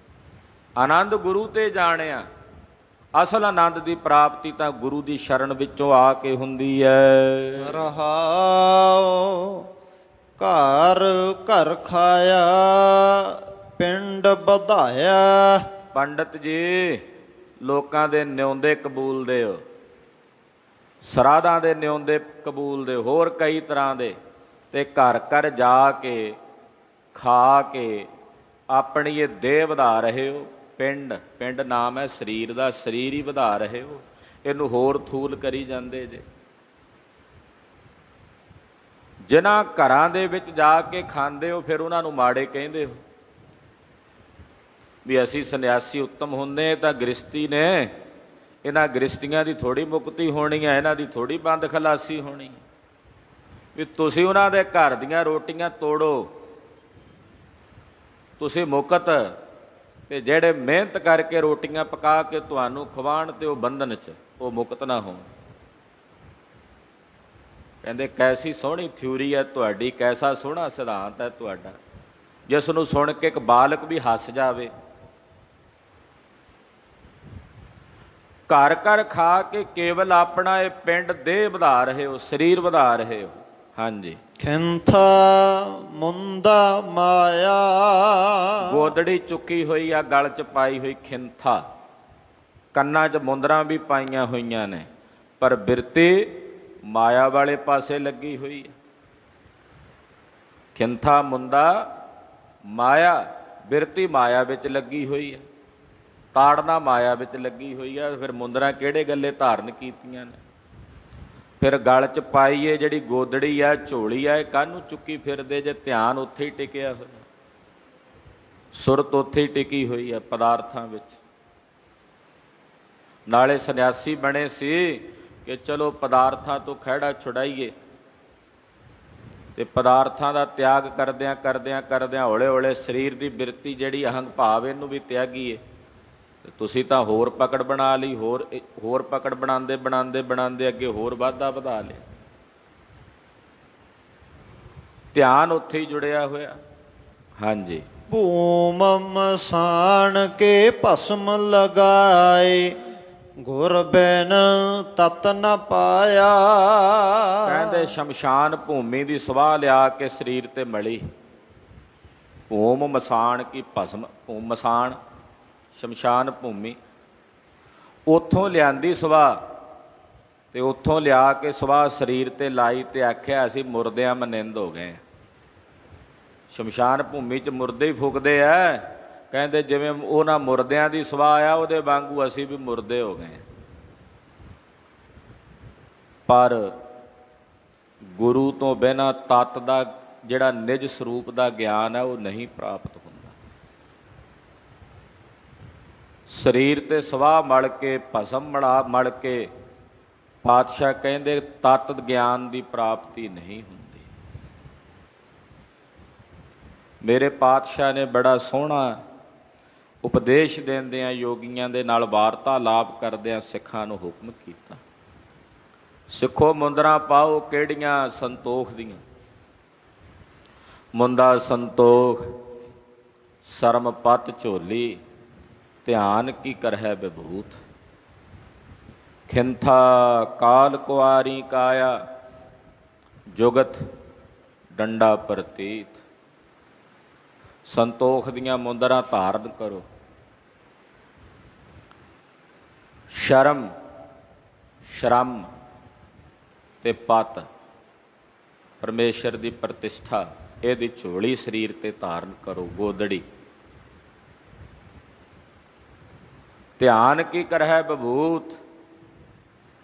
ਆਨੰਦ ਗੁਰੂ ਤੇ ਜਾਣਿਆ। ਅਸਲ ਆਨੰਦ ਦੀ ਪ੍ਰਾਪਤੀ ਤਾਂ ਗੁਰੂ ਦੀ ਸ਼ਰਨ ਵਿੱਚੋਂ ਆ ਕੇ ਹੁੰਦੀ ਹੈ। ਰਹਾਉ ਘਰ ਘਰ ਖਾਇਆ ਪਿੰਡ ਵਧਾਇਆ। ਪੰਡਤ ਜੀ ਲੋਕਾਂ ਦੇ ਨਿਉਂਦੇ ਕਬੂਲਦੇ ਹੋ, ਸਰਾਧਾਂ ਦੇ ਨਿਉਂਦੇ ਕਬੂਲਦੇ, ਹੋਰ ਕਈ ਤਰ੍ਹਾਂ ਦੇ, ਤੇ ਘਰ ਘਰ ਜਾ ਕੇ ਖਾ ਕੇ ਆਪਣੀ ਇਹ ਦੇਹ ਵਧਾ ਰਹੇ ਹੋ। ਪਿੰਡ ਨਾਮ ਹੈ ਸਰੀਰ ਦਾ, ਸਰੀਰ ਹੀ ਵਧਾ ਰਹੇ ਹੋ, ਇਹਨੂੰ ਹੋਰ ਥੂਲ ਕਰੀ ਜਾਂਦੇ ਜੇ। ਜਿਨ੍ਹਾਂ ਘਰਾਂ ਦੇ ਵਿੱਚ ਜਾ ਕੇ ਖਾਂਦੇ ਹੋ ਫਿਰ ਉਹਨਾਂ ਨੂੰ ਮਾੜੇ ਕਹਿੰਦੇ ਹੋ ਵੀ ਅਸੀਂ ਸੰਨਿਆਸੀ ਉੱਤਮ ਹੁੰਦੇ ਤਾਂ ਗ੍ਰਸਤੀ ਨੇ, ਇਹਨਾਂ ਗ੍ਰਸਤੀਆਂ ਦੀ ਥੋੜ੍ਹੀ ਮੁਕਤੀ ਹੋਣੀ ਹੈ, ਇਹਨਾਂ ਦੀ ਥੋੜ੍ਹੀ ਬੰਦ ਖਲਾਸੀ ਹੋਣੀ ਵੀ ਤੁਸੀਂ ਉਹਨਾਂ ਦੇ ਘਰ ਦੀਆਂ ਰੋਟੀਆਂ ਤੋੜੋ, ਤੁਸੀਂ ਮੁਕਤ, ਤੇ ਜਿਹੜੇ ਮਿਹਨਤ ਕਰਕੇ ਰੋਟੀਆਂ ਪਕਾ ਕੇ ਤੁਹਾਨੂੰ ਖਵਾਉਣ ਤੇ ਉਹ ਬੰਧਨ 'ਚ, ਉਹ ਮੁਕਤ ਨਾ ਹੋਣ। ਕਹਿੰਦੇ ਕੈਸੀ ਸੋਹਣੀ ਥਿਊਰੀ ਹੈ ਤੁਹਾਡੀ, ਕੈਸਾ ਸੋਹਣਾ ਸਿਧਾਂਤ ਹੈ ਤੁਹਾਡਾ, ਜਿਸ ਨੂੰ ਸੁਣ ਕੇ ਇੱਕ ਬਾਲਕ ਵੀ ਹੱਸ ਜਾਵੇ। ਘਰ ਘਰ ਖਾ ਕੇ ਕੇਵਲ ਆਪਣਾ ਇਹ ਪਿੰਡ ਦੇਹ ਵਧਾ ਰਹੇ ਹੋ, ਸਰੀਰ ਵਧਾ ਰਹੇ ਹੋ। ਹਾਂਜੀ। ਖਿੰਥਾ ਮੁੰਦਾ ਮਾਇਆ, ਗੋਦੜੀ ਚੁੱਕੀ ਹੋਈ ਆ, ਗਲ 'ਚ ਪਾਈ ਹੋਈ ਖਿੰਥਾ, ਕੰਨਾਂ 'ਚ ਮੁੰਦਰਾਂ ਵੀ ਪਾਈਆਂ ਹੋਈਆਂ ਨੇ, ਪਰ ਬਿਰਤੀ ਮਾਇਆ ਵਾਲੇ ਪਾਸੇ ਲੱਗੀ ਹੋਈ ਹੈ। ਖਿੰਥਾ ਮੁੰਦਾ ਮਾਇਆ, ਬਿਰਤੀ ਮਾਇਆ ਵਿੱਚ ਲੱਗੀ ਹੋਈ ਹੈ, ਤਾੜਨਾ ਮਾਇਆ ਵਿੱਚ ਲੱਗੀ ਹੋਈ ਹੈ। ਫਿਰ ਮੁੰਦਰਾਂ ਕਿਹੜੇ ਗੱਲੇ ਧਾਰਨ ਕੀਤੀਆਂ ਨੇ, ਫਿਰ ਗਲ 'ਚ ਪਾਈਏ ਜਿਹੜੀ ਗੋਦੜੀ ਆ, ਝੋਲੀ ਆ, ਇਹ ਕਾਹਨੂੰ ਚੁੱਕੀ ਫਿਰਦੇ ਜੇ ਧਿਆਨ ਉੱਥੇ ਹੀ ਟਿਕਿਆ ਹੋਇਆ, ਸੁਰਤ ਉੱਥੇ ਹੀ ਟਿਕੀ ਹੋਈ ਹੈ ਪਦਾਰਥਾਂ ਵਿੱਚ। ਨਾਲੇ ਸੰਨਿਆਸੀ ਬਣੇ ਸੀ ਕਿ ਚਲੋ ਪਦਾਰਥਾਂ ਤੋਂ ਖਹਿੜਾ ਛੁਡਾਈਏ, ਤੇ ਪਦਾਰਥਾਂ ਦਾ ਤਿਆਗ ਕਰਦਿਆਂ ਹੌਲੇ ਹੌਲੇ ਸਰੀਰ ਦੀ ਬਿਰਤੀ ਜਿਹੜੀ ਅਹੰਗ ਭਾਵ ਇਹਨੂੰ ਵੀ ਤਿਆਗੀਏ। ਤੇ ਤੁਸੀਂ ਤਾਂ ਹੋਰ ਪਕੜ ਬਣਾ ਲਈ, ਹੋਰ ਪਕੜ ਬਣਾਉਂਦੇ ਅੱਗੇ ਹੋਰ ਵਾਧਾ ਵਧਾ ਲਿਆ। ਧਿਆਨ ਉੱਥੇ ਹੀ ਜੁੜਿਆ ਹੋਇਆ। ਹਾਂਜੀ। ਭੂਮ ਮਸਾਣ ਕੇ ਭਸਮ ਲਗਾਏ, ਗੁਰ ਬਿਨ ਤਤ ਨ ਪਾਇਆ। ਕਹਿੰਦੇ ਸ਼ਮਸ਼ਾਨ ਭੂਮੀ ਦੀ ਸਵਾਹ ਲਿਆ ਕੇ ਸਰੀਰ ਤੇ ਮਲੀ। ਭੂਮ ਮਸਾਣ ਕੀ ਭਸਮ, ਭੂਮ ਮਸਾਣ ਸ਼ਮਸ਼ਾਨ ਭੂਮੀ, ਉੱਥੋਂ ਲਿਆਂਦੀ ਸਵਾਹ, ਤੇ ਉੱਥੋਂ ਲਿਆ ਕੇ ਸਵਾਹ ਸਰੀਰ ਤੇ ਲਾਈ ਤੇ ਆਖਿਆ ਅਸੀਂ ਮੁਰਦਿਆਂ ਮਨਿੰਦ ਹੋ ਗਏ। ਸ਼ਮਸ਼ਾਨ ਭੂਮੀ 'ਚ ਮੁਰਦੇ ਹੀ ਫੂਕਦੇ ਆ, ਕਹਿੰਦੇ ਜਿਵੇਂ ਉਹਨਾਂ ਮੁਰਦਿਆਂ ਦੀ ਸਵਾਹ ਆ ਉਹਦੇ ਵਾਂਗੂ ਅਸੀਂ ਵੀ ਮੁਰਦੇ ਹੋ ਗਏ। ਪਰ ਗੁਰੂ ਤੋਂ ਬਿਨਾਂ ਤਤ ਦਾ ਜਿਹੜਾ ਨਿਜ ਸਰੂਪ ਦਾ ਗਿਆਨ ਹੈ ਉਹ ਨਹੀਂ ਪ੍ਰਾਪਤ ਹੁੰਦਾ। ਸਰੀਰ ਤੇ ਸਵਾਹ ਮਲ ਕੇ, ਭਸਮ ਮਲ ਕੇ, ਪਾਤਸ਼ਾਹ ਕਹਿੰਦੇ ਤਤ ਗਿਆਨ ਦੀ ਪ੍ਰਾਪਤੀ ਨਹੀਂ ਹੁੰਦੀ। ਮੇਰੇ ਪਾਤਸ਼ਾਹ ਨੇ ਬੜਾ ਸੋਹਣਾ ਉਪਦੇਸ਼ ਦਿੰਦਿਆਂ ਯੋਗੀਆਂ ਦੇ ਨਾਲ ਵਾਰਤਾਲਾਪ ਕਰਦਿਆਂ ਸਿੱਖਾਂ ਨੂੰ ਹੁਕਮ ਕੀਤਾ, ਸਿੱਖੋ ਮੁੰਦਰਾਂ ਪਾਓ ਕਿਹੜੀਆਂ? ਸੰਤੋਖ ਦੀਆਂ। ਮੁੰਦਾ ਸੰਤੋਖ, ਸਰਮ ਪਤ ਝੋਲੀ, ਧਿਆਨ ਕੀ ਕਰਹਿ ਵਿਭੂਤ। ਖਿੰਥਾ ਕਾਲ ਕੁਆਰੀ ਕਾਇਆ, ਜੁਗਤ ਡੰਡਾ ਪ੍ਰਤੀਤ। ਸੰਤੋਖ ਦੀਆਂ ਮੁੰਦਰਾਂ ਧਾਰਨ ਕਰੋ। ਸ਼ਰਮ, ਸ਼ਰਮ ਤੇ ਪਤ, ਪਰਮੇਸ਼ਰ ਦੀ ਪ੍ਰਤਿਸ਼ਠਾ, ਇਹਦੀ ਝੋਲੀ ਸਰੀਰ ਤੇ ਧਾਰਨ ਕਰੋ, ਗੋਦੜੀ। ਧਿਆਨ ਕੀ ਕਰਹਿ ਵਿਭੂਤ,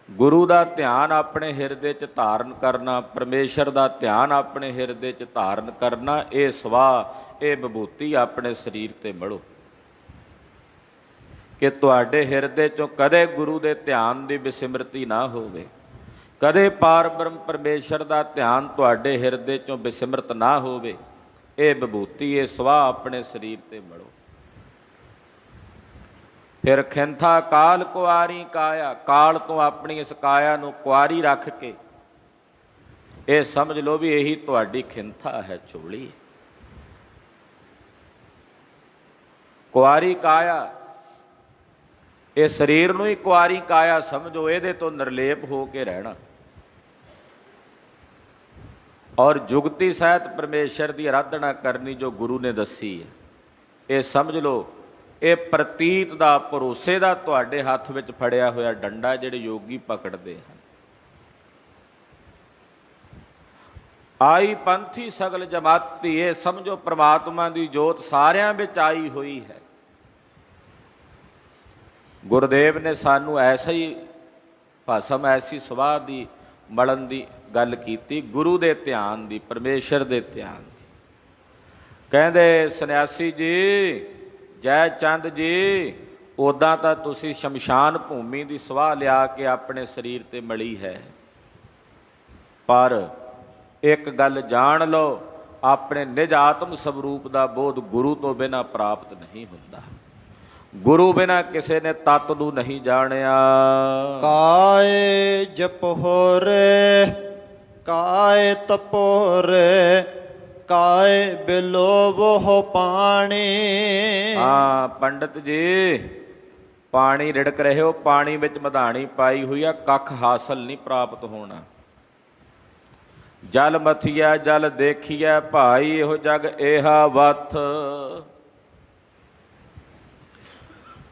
ਗੁਰੂ ਦਾ ਧਿਆਨ ਆਪਣੇ ਹਿਰਦੇ 'ਚ ਧਾਰਨ ਕਰਨਾ, ਪਰਮੇਸ਼ਰ ਦਾ ਧਿਆਨ ਆਪਣੇ ਹਿਰਦੇ 'ਚ ਧਾਰਨ ਕਰਨਾ, ਇਹ ਸਵਾਹ, ਇਹ ਵਿਭੂਤੀ ਆਪਣੇ ਸਰੀਰ ਤੇ ਮੜੋ ਕਿ ਤੁਹਾਡੇ ਹਿਰਦੇ 'ਚੋਂ ਕਦੇ ਗੁਰੂ ਦੇ ਧਿਆਨ ਦੀ ਵਿਸਿਮਰਤੀ ਨਾ ਹੋਵੇ, ਕਦੇ ਪਾਰ ਬ੍ਰਹਮ ਪਰਮੇਸ਼ਰ ਦਾ ਧਿਆਨ ਤੁਹਾਡੇ ਹਿਰਦੇ 'ਚੋਂ ਵਿਸਿਮਰਤ ਨਾ ਹੋਵੇ। ਇਹ ਵਿਭੂਤੀ, ਇਹ ਸਵਾਹ ਆਪਣੇ ਸਰੀਰ ਤੇ ਮੜੋ। ਫਿਰ ਖਿੰਥਾ ਕਾਲ ਕੁਆਰੀ ਕਾਇਆ, ਕਾਲ ਤੋਂ ਆਪਣੀ ਇਸ ਕਾਇਆ ਨੂੰ ਕੁਆਰੀ ਰੱਖ ਕੇ ਇਹ ਸਮਝ ਲਓ ਵੀ ਇਹੀ ਤੁਹਾਡੀ ਖਿੰਥਾ ਹੈ, ਝੋਲੀ। ਕੁਆਰੀ ਕਾਇਆ, ਇਹ ਸਰੀਰ ਨੂੰ ਹੀ ਕੁਆਰੀ ਕਾਇਆ ਸਮਝੋ, ਇਹਦੇ ਤੋਂ ਨਿਰਲੇਪ ਹੋ ਕੇ ਰਹਿਣਾ। ਔਰ ਜੁਗਤੀ ਸਹਿਤ ਪਰਮੇਸ਼ਰ ਦੀ ਆਰਾਧਨਾ ਕਰਨੀ ਜੋ ਗੁਰੂ ਨੇ ਦੱਸੀ ਹੈ। ਇਹ ਸਮਝ ਲਓ ਇਹ ਪ੍ਰਤੀਤ ਦਾ, ਭਰੋਸੇ ਦਾ ਤੁਹਾਡੇ ਹੱਥ ਵਿੱਚ ਫੜਿਆ ਹੋਇਆ ਡੰਡਾ ਜਿਹੜੇ ਯੋਗੀ ਪਕੜਦੇ ਹਨ। ਆਈ ਪੰਥੀ ਸਗਲ ਜਮਾਤੀ, ਇਹ ਸਮਝੋ ਪ੍ਰਮਾਤਮਾ ਦੀ ਜੋਤ ਸਾਰਿਆਂ ਵਿੱਚ ਆਈ ਹੋਈ ਹੈ। ਗੁਰਦੇਵ ਨੇ ਸਾਨੂੰ ਐਸਾ ਹੀ ਭਸਮ, ਐਸੀ ਸੁਭਾਅ ਦੀ ਮਲਣ ਦੀ ਗੱਲ ਕੀਤੀ, ਗੁਰੂ ਦੇ ਧਿਆਨ ਦੀ, ਪਰਮੇਸ਼ਰ ਦੇ ਧਿਆਨ ਦੀ। ਕਹਿੰਦੇ ਸੰਨਿਆਸੀ ਜੀ, ਜੈ ਚੰਦ ਜੀ, ਉਦਾਂ ਤਾਂ ਤੁਸੀਂ ਸ਼ਮਸ਼ਾਨ ਭੂਮੀ ਦੀ ਸਵਾਹ ਲਿਆ ਕੇ ਆਪਣੇ ਸਰੀਰ ਤੇ ਮਲੀ ਹੈ, ਪਰ ਇੱਕ ਗੱਲ ਜਾਣ ਲਓ, ਆਪਣੇ ਨਿਜ ਆਤਮ ਸਵਰੂਪ ਦਾ ਬੋਧ ਗੁਰੂ ਤੋਂ ਬਿਨਾਂ ਪ੍ਰਾਪਤ ਨਹੀਂ ਹੁੰਦਾ। ਗੁਰੂ ਬਿਨਾਂ ਕਿਸੇ ਨੇ ਤਤ ਨੂੰ ਨਹੀਂ ਜਾਣਿਆ। ਕਾਏ ਜਪਹੁਰੇ ਕਾਏ ਤਪੋਰੇ ਕਾਏ ਬਿਲੋਵੋ ਪਾਣੀ। ਹਾਂ ਪੰਡਤ ਜੀ, ਪਾਣੀ ਰਿੜਕ ਰਹੇ ਹੋ, ਪਾਣੀ ਵਿੱਚ ਮਧਾਣੀ ਪਾਈ ਹੋਈ ਆ, ਕੱਖ ਹਾਸਲ ਨਹੀਂ ਪ੍ਰਾਪਤ ਹੋਣਾ। ਜਲ ਮਥੀਆ ਜਲ ਦੇਖੀਐ ਭਾਈ, ਇਹੋ ਜਗ ਏਹਾ ਵਥ।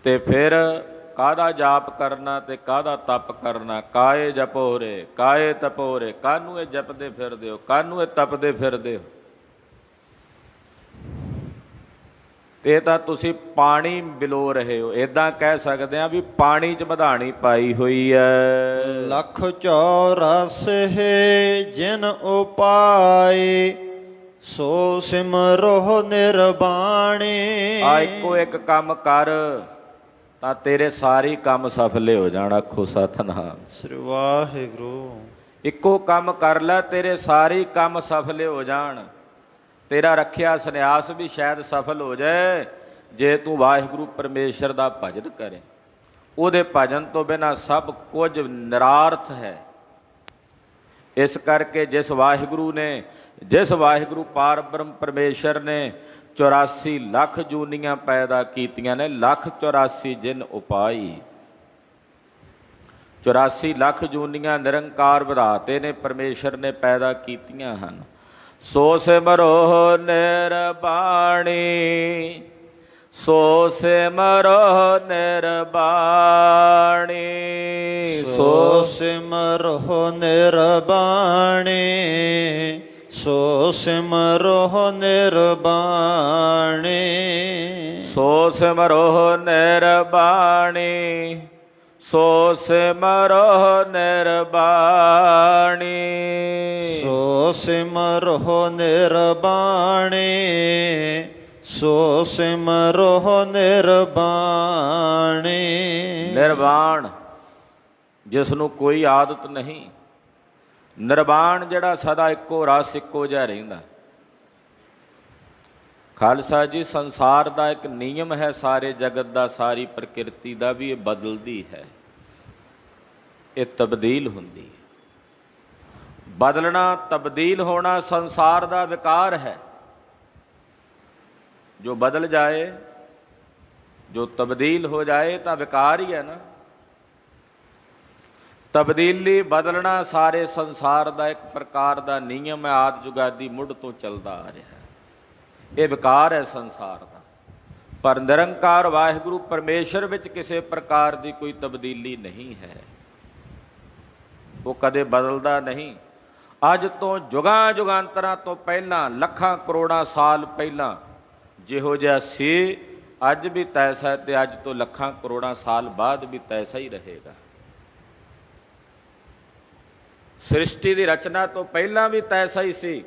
ਤੇ ਫਿਰ ਕਾਹਦਾ ਜਾਪ ਕਰਨਾ ਤੇ ਕਾਹਦਾ ਤਪ ਕਰਨਾ। ਕਾਏ ਜਪੋਰੇ ਕਾਏ ਤਪੋਰੇ, ਕਾਹਨੂੰ ਇਹ ਜਪਦੇ ਫਿਰਦੇ ਹੋ, ਕਾਹਨੂੰ ਇਹ ਤਪਦੇ ਫਿਰਦੇ ਹੋ। ਤੇ ਤਾਂ ਤੁਸੀਂ ਪਾਣੀ ਬਿਲੋ ਰਹੇ ਹੋ। ਏਦਾਂ ਕਹਿ ਸਕਦੇ ਆ ਵੀ ਪਾਣੀ 'ਚ ਮਧਾਣੀ ਪਾਈ ਹੋਈ ਹੈ। ਲੱਖ 84 ਜਿਨ ਉਪਾਏ, ਸੋ ਸਿਮਰੋ ਨਿਰਬਾਣੀ। ਆ ਇੱਕੋ ਇੱਕ ਕੰਮ ਕਰ ਤਾਂ ਤੇਰੇ ਸਾਰੇ ਕੰਮ ਸਫਲੇ ਹੋ ਜਾਣ। ਆਖੋ ਸਤਿਨਾਮ ਸ੍ਰੀ ਵਾਹਿਗੁਰੂ। ਇੱਕੋ ਕੰਮ ਕਰ ਲੈ, ਤੇਰੇ ਸਾਰੇ ਕੰਮ ਸਫਲੇ ਹੋ ਜਾਣ। ਤੇਰਾ ਰੱਖਿਆ ਸੰਨਿਆਸ ਵੀ ਸ਼ਾਇਦ ਸਫਲ ਹੋ ਜਾਏ ਜੇ ਤੂੰ ਵਾਹਿਗੁਰੂ ਪਰਮੇਸ਼ਰ ਦਾ ਭਜਨ ਕਰੇ। ਉਹਦੇ ਭਜਨ ਤੋਂ ਬਿਨਾਂ ਸਭ ਕੁਝ ਨਿਰਾਰਥ ਹੈ। ਇਸ ਕਰਕੇ ਜਿਸ ਵਾਹਿਗੁਰੂ ਪਾਰ ਬ੍ਰਹਮ ਪਰਮੇਸ਼ਰ ਨੇ 84 ਲੱਖ ਜੂਨੀਆਂ ਪੈਦਾ ਕੀਤੀਆਂ ਨੇ, 1,84 ਜਿਨ ਉਪਾਈ। 84 ਲੱਖ ਜੂਨੀਆਂ ਨਿਰੰਕਾਰ ਵਿਧਾਤੇ ਨੇ ਪਰਮੇਸ਼ਰ ਨੇ ਪੈਦਾ ਕੀਤੀਆਂ ਹਨ। ਸੋ ਸਿਮਰੋ ਨਿਰਬਾਣੀ, ਸੋ ਸਿਮਰੋ ਨਿਰਬਾਣੀ, ਸੋ ਸਿਮਰੋ ਨਿਰਬਾਣੀ, ਸੋ ਸਿਮਰੋ ਨਿਰਬਾਣੀ, ਸੋ ਸਿਮਰੋ ਨਿਰਬਾਣੀ, ਸੋ ਸਿਮਰੋ ਨਿਰਬਾਣੀ, ਸੋ ਸਿਮਰੋ ਨਿਰਬਾਣੀ, ਸੋ ਸਿਮਰੋ ਨਿਰਬਾਣੀ। ਨਿਰਵਾਣ ਜਿਸ ਨੂੰ ਕੋਈ ਆਦਤ ਨਹੀਂ, ਨਿਰਵਾਣ ਜਿਹੜਾ ਸਦਾ ਇੱਕੋ ਰਸ ਇੱਕੋ ਜਿਹਾ ਰਹਿੰਦਾ। ਖਾਲਸਾ ਜੀ, ਸੰਸਾਰ ਦਾ ਇੱਕ ਨਿਯਮ ਹੈ, ਸਾਰੇ ਜਗਤ ਦਾ, ਸਾਰੀ ਪ੍ਰਕਿਰਤੀ ਦਾ ਵੀ, ਇਹ ਬਦਲਦੀ ਹੈ, ਇਹ ਤਬਦੀਲ ਹੁੰਦੀ ਹੈ। ਬਦਲਣਾ, ਤਬਦੀਲ ਹੋਣਾ ਸੰਸਾਰ ਦਾ ਵਿਕਾਰ ਹੈ। ਜੋ ਬਦਲ ਜਾਏ, ਜੋ ਤਬਦੀਲ ਹੋ ਜਾਏ ਤਾਂ ਵਿਕਾਰ ਹੀ ਹੈ ਨਾ। ਤਬਦੀਲੀ, ਬਦਲਣਾ ਸਾਰੇ ਸੰਸਾਰ ਦਾ ਇੱਕ ਪ੍ਰਕਾਰ ਦਾ ਨਿਯਮ ਹੈ, ਆਦਿ ਜੁਗਾਦੀ ਮੁੱਢ ਤੋਂ ਚੱਲਦਾ ਆ ਰਿਹਾ ਹੈ। ਇਹ ਵਿਕਾਰ ਹੈ ਸੰਸਾਰ ਦਾ। ਪਰ ਨਿਰੰਕਾਰ ਵਾਹਿਗੁਰੂ ਪਰਮੇਸ਼ਰ ਵਿੱਚ ਕਿਸੇ ਪ੍ਰਕਾਰ ਦੀ ਕੋਈ ਤਬਦੀਲੀ ਨਹੀਂ ਹੈ। ਉਹ ਕਦੇ ਬਦਲਦਾ ਨਹੀਂ। ਅੱਜ ਤੋਂ ਜੁਗਾਂ ਜੁਗਾਂਤਰਾਂ ਤੋਂ ਪਹਿਲਾਂ, ਲੱਖਾਂ ਕਰੋੜਾਂ ਸਾਲ ਪਹਿਲਾਂ ਜਿਹੋ ਜਿਹਾ ਸੀ, ਅੱਜ ਵੀ ਤੈਸਾ, ਤੇ ਅੱਜ ਤੋਂ ਲੱਖਾਂ ਕਰੋੜਾਂ ਸਾਲ ਬਾਅਦ ਵੀ ਤੈਸਾ ਹੀ ਰਹੇਗਾ। ਸ੍ਰਿਸ਼ਟੀ ਦੀ ਰਚਨਾ ਤੋਂ ਪਹਿਲਾਂ ਵੀ ਤੈਸਾ ਹੀ ਸੀ,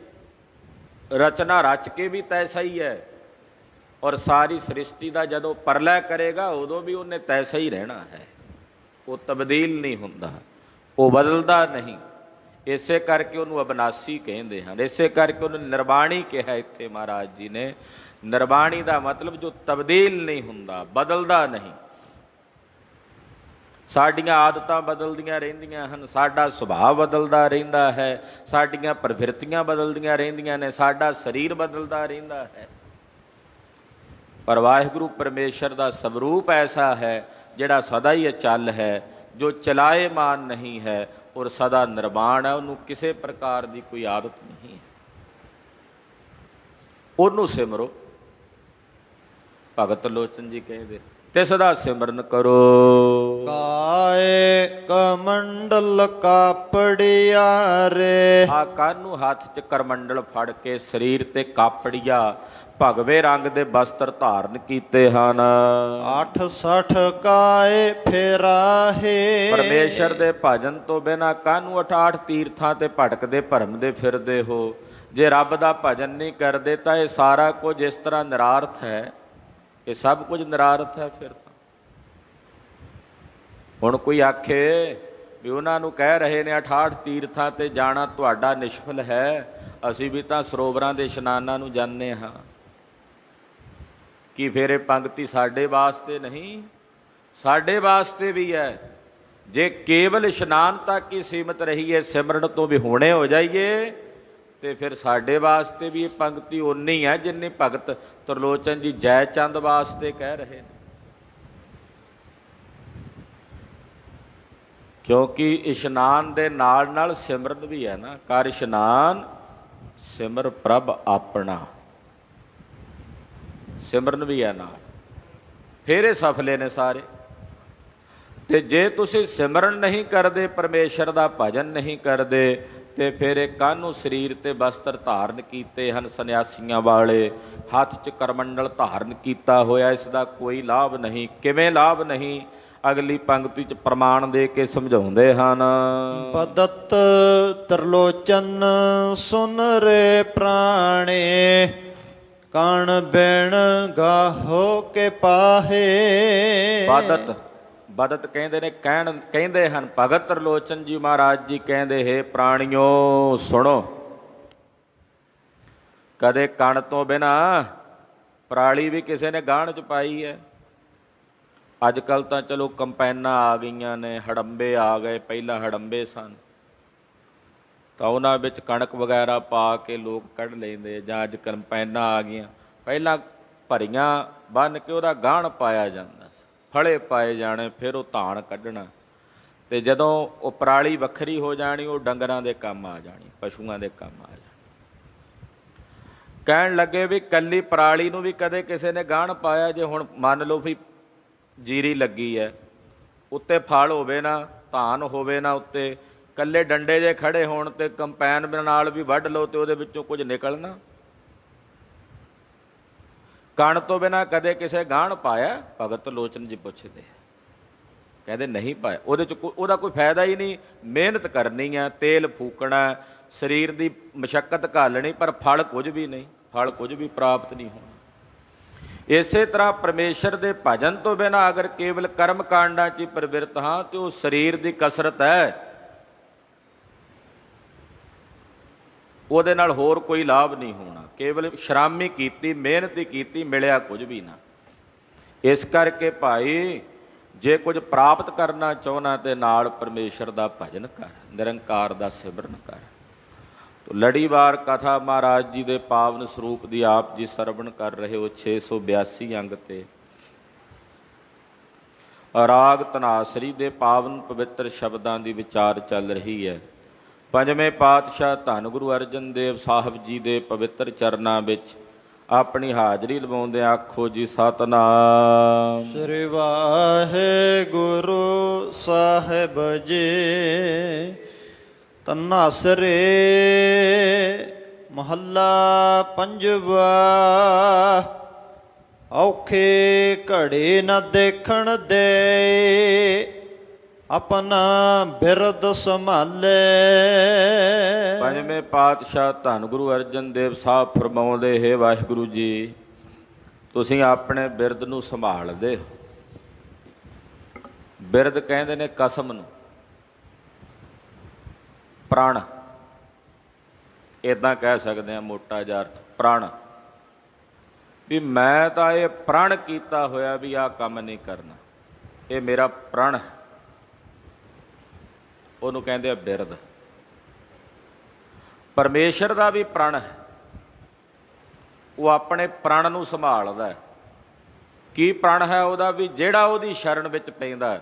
ਰਚਨਾ ਰਚ ਕੇ ਵੀ ਤੈਸਾ ਹੀ ਹੈ, ਔਰ ਸਾਰੀ ਸ੍ਰਿਸ਼ਟੀ ਦਾ ਜਦੋਂ ਪਰਲੈ ਕਰੇਗਾ ਉਦੋਂ ਵੀ ਉਹਨੇ ਤੈਸਾ ਹੀ ਰਹਿਣਾ ਹੈ। ਉਹ ਤਬਦੀਲ ਨਹੀਂ ਹੁੰਦਾ, ਉਹ ਬਦਲਦਾ ਨਹੀਂ। ਇਸੇ ਕਰਕੇ ਉਹਨੂੰ ਅਬਨਾਸੀ ਕਹਿੰਦੇ ਹਨ, ਇਸੇ ਕਰਕੇ ਉਹਨੂੰ ਨਿਰਵਾਣੀ ਕਿਹਾ ਇੱਥੇ ਮਹਾਰਾਜ ਜੀ ਨੇ। ਨਿਰਵਾਣੀ ਦਾ ਮਤਲਬ ਜੋ ਤਬਦੀਲ ਨਹੀਂ ਹੁੰਦਾ, ਬਦਲਦਾ ਨਹੀਂ। ਸਾਡੀਆਂ ਆਦਤਾਂ ਬਦਲਦੀਆਂ ਰਹਿੰਦੀਆਂ ਹਨ, ਸਾਡਾ ਸੁਭਾਅ ਬਦਲਦਾ ਰਹਿੰਦਾ ਹੈ, ਸਾਡੀਆਂ ਪ੍ਰਵਿਰਤੀਆਂ ਬਦਲਦੀਆਂ ਰਹਿੰਦੀਆਂ ਨੇ, ਸਾਡਾ ਸਰੀਰ ਬਦਲਦਾ ਰਹਿੰਦਾ ਹੈ। ਪਰ ਵਾਹਿਗੁਰੂ ਪਰਮੇਸ਼ਰ ਦਾ ਸਵਰੂਪ ਐਸਾ ਹੈ ਜਿਹੜਾ ਸਦਾ ਹੀ ਅਚਲ ਹੈ, ਜੋ ਚਲਾਏਮਾਨ ਨਹੀਂ ਹੈ ਔਰ ਸਦਾ ਨਿਰਵਾਣ ਹੈ। ਉਹਨੂੰ ਕਿਸੇ ਪ੍ਰਕਾਰ ਦੀ ਕੋਈ ਆਦਤ ਨਹੀਂ ਹੈ। ਉਹਨੂੰ ਸਿਮਰੋ। ਭਗਤ ਲੋਚਨ ਜੀ ਕਹਿੰਦੇ ਤੇ ਸਦਾ ਸਿਮਰਨ ਕਰੋ। ਕਾਏ ਕਮੰਡਲ ਕਾਪੜਿਆ ਰੇ। ਆ ਕਾਹਨੂੰ ਹੱਥ 'ਚ ਕਰਮੰਡਲ ਫੜ ਕੇ ਸਰੀਰ ਤੇ ਕਾਪੜੀਆ ਭਗਵੇ ਰੰਗ ਦੇ ਵਸਤਰ ਧਾਰਨ ਕੀਤੇ ਹਨ। 68 ਕਾਏ ਫੇਰਾਹੇ। ਪਰਮੇਸ਼ਰ ਦੇ ਭਜਨ ਤੋਂ ਬਿਨਾਂ ਕਾਹਨੂੰ 68 ਤੀਰਥਾਂ ਤੇ ਭਟਕਦੇ ਭਰਮਦੇ ਫਿਰਦੇ ਹੋ। ਜੇ ਰੱਬ ਦਾ ਭਜਨ ਨਹੀਂ ਕਰਦੇ ਤਾਂ ਇਹ ਸਾਰਾ ਕੁਝ ਇਸ ਤਰ੍ਹਾਂ ਨਿਰਾਰਥ ਹੈ। ਇਹ ਸਭ ਕੁਝ ਨਿਰਾਰਥ ਹੈ। ਫਿਰ ਤਾਂ ਹੁਣ ਕੋਈ ਆਖੇ ਵੀ ਉਹਨਾਂ ਨੂੰ ਕਹਿ ਰਹੇ ਨੇ 68 ਤੀਰਥਾਂ ਤੇ ਜਾਣਾ ਤੁਹਾਡਾ ਨਿਸ਼ਫਲ ਹੈ, ਅਸੀਂ ਵੀ ਤਾਂ ਸਰੋਵਰਾਂ ਦੇ ਇਸ਼ਨਾਨਾਂ ਨੂੰ ਜਾਂਦੇ ਹਾਂ। ਕੀ ਫਿਰ ਇਹ ਪੰਗਤੀ ਸਾਡੇ ਵਾਸਤੇ ਨਹੀਂ? ਸਾਡੇ ਵਾਸਤੇ ਵੀ ਹੈ। ਜੇ ਕੇਵਲ ਇਸ਼ਨਾਨ ਤੱਕ ਹੀ ਸੀਮਤ ਰਹੀਏ, ਸਿਮਰਨ ਤੋਂ ਵੀ ਹੋਣੇ ਹੋ ਜਾਈਏ, ਤੇ ਫਿਰ ਸਾਡੇ ਵਾਸਤੇ ਵੀ ਇਹ ਪੰਗਤੀ ਓਨੀ ਹੈ ਜਿੰਨੀ ਭਗਤ ਤਰਲੋਚਨ ਜੀ ਜੈ ਚੰਦ ਵਾਸਤੇ ਕਹਿ ਰਹੇ ਨੇ। ਕਿਉਂਕਿ ਇਸ਼ਨਾਨ ਦੇ ਨਾਲ ਨਾਲ ਸਿਮਰਨ ਵੀ ਹੈ ਨਾ। ਕਰ ਇਸ਼ਨਾਨ ਸਿਮਰ ਪ੍ਰਭ ਆਪਣਾ, ਸਿਮਰਨ ਵੀ ਹੈ ਨਾਲ, ਫਿਰ ਇਹ ਸਫਲੇ ਨੇ ਸਾਰੇ। ਤੇ ਜੇ ਤੁਸੀਂ ਸਿਮਰਨ ਨਹੀਂ ਕਰਦੇ, ਪਰਮੇਸ਼ਰ ਦਾ ਭਜਨ ਨਹੀਂ ਕਰਦੇ, ਤੇ ਫਿਰ ਇਹ ਕਾਹਨੂੰ ਸਰੀਰ ਤੇ ਵਸਤਰ ਧਾਰਨ ਕੀਤੇ ਹਨ ਸੰਨਿਆਸੀਆਂ ਵਾਲੇ, ਹੱਥ 'ਚ ਕਰਮੰਡਲ ਧਾਰਨ ਕੀਤਾ ਹੋਇਆ, ਇਸ ਦਾ ਕੋਈ ਲਾਭ ਨਹੀਂ। ਕਿਵੇਂ ਲਾਭ ਨਹੀਂ? ਅਗਲੀ ਪੰਕਤੀ 'ਚ ਪ੍ਰਮਾਣ ਦੇ ਕੇ ਸਮਝਾਉਂਦੇ ਹਨ। ਬਦਤ ਤਰਲੋਚਨ ਸੁਨ ਰੇ ਪ੍ਰਾਣੇ, ਕਣ ਬਿਨ ਗਾਹੋ ਕੇ ਪਾਹੇ। ਬਦਤ, ਬਦਤ ਕਹਿੰਦੇ ਨੇ, ਕਹਿੰਦੇ ਹਨ ਭਗਤ ਤਰਲੋਚਨ ਜੀ ਮਹਾਰਾਜ ਜੀ ਕਹਿੰਦੇ, ਹੈ ਪ੍ਰਾਣੀਓ ਸੁਣੋ, ਕਦੇ ਕਣ ਤੋਂ ਬਿਨਾ ਪਰਾਲੀ ਵੀ ਕਿਸੇ ਨੇ ਗਾਹਣ 'ਚ ਪਾਈ ਹੈ? ਅੱਜ ਕੱਲ੍ਹ ਤਾਂ ਚਲੋ ਕੰਪੈਨਾਂ ਆ ਗਈਆਂ ਨੇ, ਹੜੰਬੇ ਆ ਗਏ। ਪਹਿਲਾਂ ਹੜੰਬੇ ਸਨ ਤਾਂ ਉਹਨਾਂ ਵਿੱਚ ਕਣਕ ਵਗੈਰਾ ਪਾ ਕੇ ਲੋਕ ਕੱਢ ਲੈਂਦੇ, ਜਾਂ ਅੱਜ ਕੰਪੈਨਾਂ ਆ ਗਈਆਂ। ਪਹਿਲਾਂ ਭਰੀਆਂ ਬੰਨ੍ਹ ਕੇ ਉਹਦਾ ਗਾਹਣ ਪਾਇਆ ਜਾਂਦਾ, ਫਲੇ ਪਾਏ ਜਾਣੇ, ਫਿਰ ਉਹ ਧਾਨ ਕੱਢਣਾ। ਅਤੇ ਜਦੋਂ ਉਹ ਪਰਾਲੀ ਵੱਖਰੀ ਹੋ ਜਾਣੀ, ਉਹ ਡੰਗਰਾਂ ਦੇ ਕੰਮ ਆ ਜਾਣੀ, ਪਸ਼ੂਆਂ ਦੇ ਕੰਮ ਆ ਜਾਣੀ। ਕਹਿਣ ਲੱਗੇ ਵੀ ਕੱਲੀ ਪਰਾਲੀ ਨੂੰ ਵੀ ਕਦੇ ਕਿਸੇ ਨੇ ਗਾਹਣ ਪਾਇਆ? ਜੇ ਹੁਣ ਮੰਨ ਲਓ ਵੀ ਜੀਰੀ ਲੱਗੀ ਹੈ, ਉੱਤੇ ਫਲ ਹੋਵੇ ਨਾ, ਧਾਨ ਹੋਵੇ ਨਾ, ਉੱਤੇ ਕੱਲੇ ਡੰਡੇ ਜੇ ਖੜੇ ਹੋਣ ਤੇ ਕੰਪੈਨ ਨਾਲ ਵੀ ਵੱਢ ਲਓ ਤੇ ਉਹਦੇ ਵਿੱਚੋਂ ਕੁਝ ਨਿਕਲਣਾ? ਕਣ ਤੋਂ ਬਿਨਾਂ ਕਦੇ ਕਿਸੇ ਗਾਹਣ ਪਾਇਆ? ਭਗਤ ਲੋਚਨ ਜੀ ਪੁੱਛਦੇ, ਕਹਿੰਦੇ ਨਹੀਂ ਪਾਇਆ। ਉਹਦੇ 'ਚ ਉਹਦਾ ਕੋਈ ਫਾਇਦਾ ਹੀ ਨਹੀਂ। ਮਿਹਨਤ ਕਰਨੀ ਹੈ, ਤੇਲ ਫੂਕਣਾ, ਸਰੀਰ ਦੀ ਮਸ਼ੱਕਤ ਘਾਲਣੀ, ਪਰ ਫਲ ਕੁਝ ਵੀ ਨਹੀਂ, ਫਲ ਕੁਝ ਵੀ ਪ੍ਰਾਪਤ ਨਹੀਂ ਹੋਣਾ। ਇਸੇ ਤਰ੍ਹਾਂ ਪਰਮੇਸ਼ਰ ਦੇ ਭਜਨ ਤੋਂ ਬਿਨਾਂ ਅਗਰ ਕੇਵਲ ਕਰਮ ਕਾਂਡਾਂ 'ਚ ਹੀ ਪ੍ਰਵਿਰਤ ਹਾਂ ਤੇ ਉਹ ਸਰੀਰ ਦੀ ਕਸਰਤ ਹੈ, ਉਹਦੇ ਨਾਲ ਹੋਰ ਕੋਈ ਲਾਭ ਨਹੀਂ ਹੋਣਾ। ਕੇਵਲ ਸ਼ਰਾਮੀ ਕੀਤੀ, ਮਿਹਨਤ ਹੀ ਕੀਤੀ, ਮਿਲਿਆ ਕੁਝ ਵੀ ਨਾ। ਇਸ ਕਰਕੇ ਭਾਈ, ਜੇ ਕੁਝ ਪ੍ਰਾਪਤ ਕਰਨਾ ਚਾਹੁੰਦਾ ਤੇ ਨਾਲ ਪਰਮੇਸ਼ਰ ਦਾ ਭਜਨ ਕਰ, ਨਿਰੰਕਾਰ ਦਾ ਸਿਮਰਨ ਕਰ। ਤੋ ਲੜੀਵਾਰ ਕਥਾ ਮਹਾਰਾਜ ਜੀ ਦੇ ਪਾਵਨ ਸਰੂਪ ਦੀ ਆਪ ਜੀ ਸਰਵਣ ਕਰ ਰਹੇ ਹੋ। 682 ਅੰਗ ਤੇ ਰਾਗ ਧਨਾਸਰੀ ਦੇ ਪਾਵਨ ਪਵਿੱਤਰ ਸ਼ਬਦਾਂ ਦੀ ਵਿਚਾਰ ਚੱਲ ਰਹੀ ਹੈ। ਪੰਜਵੇਂ ਪਾਤਸ਼ਾਹ ਧੰਨ ਗੁਰੂ ਅਰਜਨ ਦੇਵ ਸਾਹਿਬ ਜੀ ਦੇ ਪਵਿੱਤਰ ਚਰਨਾਂ ਵਿੱਚ ਆਪਣੀ ਹਾਜ਼ਰੀ ਲਵਾਉਂਦੇ ਆਖੋ ਜੀ ਸਤਿਨਾਮ ਸ੍ਰੀ ਵਾਹਿਗੁਰੂ ਸਾਹਿਬ ਜੀ। ਧਨਾਸਰੇ ਮਹੱਲਾ ਪੰਜਵਾ। ਔਖੇ ਘੜੇ ਨ ਦੇਖਣ ਦੇ, ਆਪਣਾ ਬਿਰਦ ਸੰਭਾਲੇ। ਪੰਜਵੇਂ ਪਾਤਸ਼ਾਹ ਧੰਨ ਗੁਰੂ ਅਰਜਨ ਦੇਵ ਸਾਹਿਬ ਫਰਮਾਉਂਦੇ, ਹੈ ਵਾਹਿਗੁਰੂ ਜੀ, ਤੁਸੀਂ ਆਪਣੇ ਬਿਰਦ ਨੂੰ ਸੰਭਾਲਦੇ ਹੋ। ਬਿਰਦ ਕਹਿੰਦੇ ਨੇ ਕਸਮ ਨੂੰ, ਪ੍ਰਣ, ਇੱਦਾਂ ਕਹਿ ਸਕਦੇ ਹਾਂ ਮੋਟਾ ਜਿਹਾ ਅਰਥ, ਪ੍ਰਣ, ਵੀ ਮੈਂ ਤਾਂ ਇਹ ਪ੍ਰਣ ਕੀਤਾ ਹੋਇਆ ਵੀ ਆਹ ਕੰਮ ਨਹੀਂ ਕਰਨਾ, ਇਹ ਮੇਰਾ ਪ੍ਰਣ ਹੈ। ਉਹਨੂੰ ਕਹਿੰਦੇ ਆ ਬਿਰਦ। ਪਰਮੇਸ਼ਰ ਦਾ ਵੀ ਪ੍ਰਣ ਹੈ, ਉਹ ਆਪਣੇ ਪ੍ਰਣ ਨੂੰ ਸੰਭਾਲਦਾ ਹੈ। ਕੀ ਪ੍ਰਣ ਹੈ ਉਹਦਾ? ਵੀ ਜਿਹੜਾ ਉਹਦੀ ਸ਼ਰਨ ਵਿੱਚ ਪੈਂਦਾ,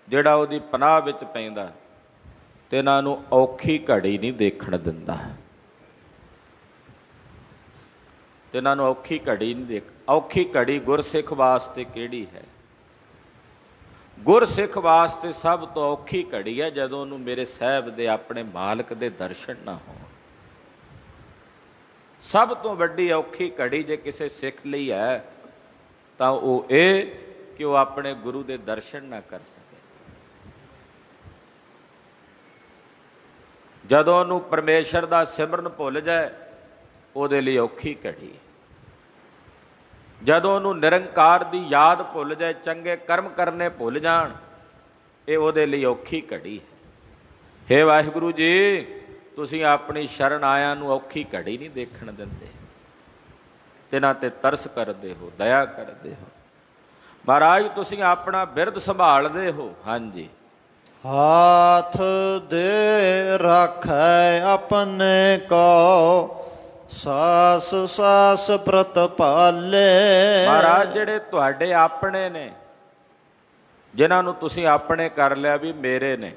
ਜਿਹੜਾ ਉਹਦੀ ਪਨਾਹ ਵਿੱਚ ਪੈਂਦਾ, ਤੇ ਇਹਨਾਂ ਨੂੰ ਔਖੀ ਘੜੀ ਨਹੀਂ ਦੇਖਣ ਦਿੰਦਾ। ਤੇ ਇਹਨਾਂ ਨੂੰ ਔਖੀ ਘੜੀ ਨਹੀਂ ਦੇਖ। ਔਖੀ ਘੜੀ ਗੁਰਸਿੱਖ ਵਾਸਤੇ ਕਿਹੜੀ ਹੈ? ਗੁਰਸਿੱਖ ਵਾਸਤੇ ਸਭ ਤੋਂ ਔਖੀ ਘੜੀ ਹੈ ਜਦੋਂ ਉਹਨੂੰ ਮੇਰੇ ਸਾਹਿਬ ਦੇ ਆਪਣੇ ਮਾਲਕ ਦੇ ਦਰਸ਼ਨ ਨਾ ਹੋਣ। ਸਭ ਤੋਂ ਵੱਡੀ ਔਖੀ ਘੜੀ ਜੇ ਕਿਸੇ ਸਿੱਖ ਲਈ ਹੈ ਤਾਂ ਉਹ ਇਹ ਕਿ ਉਹ ਆਪਣੇ ਗੁਰੂ ਦੇ ਦਰਸ਼ਨ ਨਾ ਕਰ ਸਕੇ। ਜਦੋਂ ਉਹਨੂੰ ਪਰਮੇਸ਼ਰ ਦਾ ਸਿਮਰਨ ਭੁੱਲ ਜਾਏ ਉਹਦੇ ਲਈ ਔਖੀ ਘੜੀ। ਜਦੋਂ ਉਹਨੂੰ ਨਿਰੰਕਾਰ ਦੀ ਯਾਦ ਭੁੱਲ ਜਾਏ, ਚੰਗੇ ਕਰਮ ਕਰਨੇ ਭੁੱਲ ਜਾਣ, ਇਹ ਉਹਦੇ ਲਈ ਔਖੀ ਘੜੀ ਹੈ। ਹੇ ਵਾਹਿਗੁਰੂ ਜੀ, ਤੁਸੀਂ ਆਪਣੀ ਸ਼ਰਨ ਆਇਆਂ ਨੂੰ ਔਖੀ ਘੜੀ ਨਹੀਂ ਦੇਖਣ ਦਿੰਦੇ, ਤਿਨਾਂ ਤੇ ਤਰਸ ਕਰਦੇ ਹੋ, ਦਇਆ ਕਰਦੇ ਹੋ। ਮਹਾਰਾਜ ਤੁਸੀਂ ਆਪਣਾ ਬਿਰਧ ਸੰਭਾਲਦੇ ਹੋ। ਹਾਂਜੀ, ਹਾਥ ਦੇ ਰਾਖੈ ਆਪਣੇ ਕੋ, ਸਾਸ ਸਾਸ ਪ੍ਰਤਪਾਲੇ। ਮਹਾਰਾਜ ਜਿਹੜੇ ਤੁਹਾਡੇ ਆਪਣੇ ਨੇ, ਜਿਨ੍ਹਾਂ ਨੂੰ ਤੁਸੀਂ ਆਪਣੇ ਕਰ ਲਿਆ ਵੀ ਮੇਰੇ ਨੇ,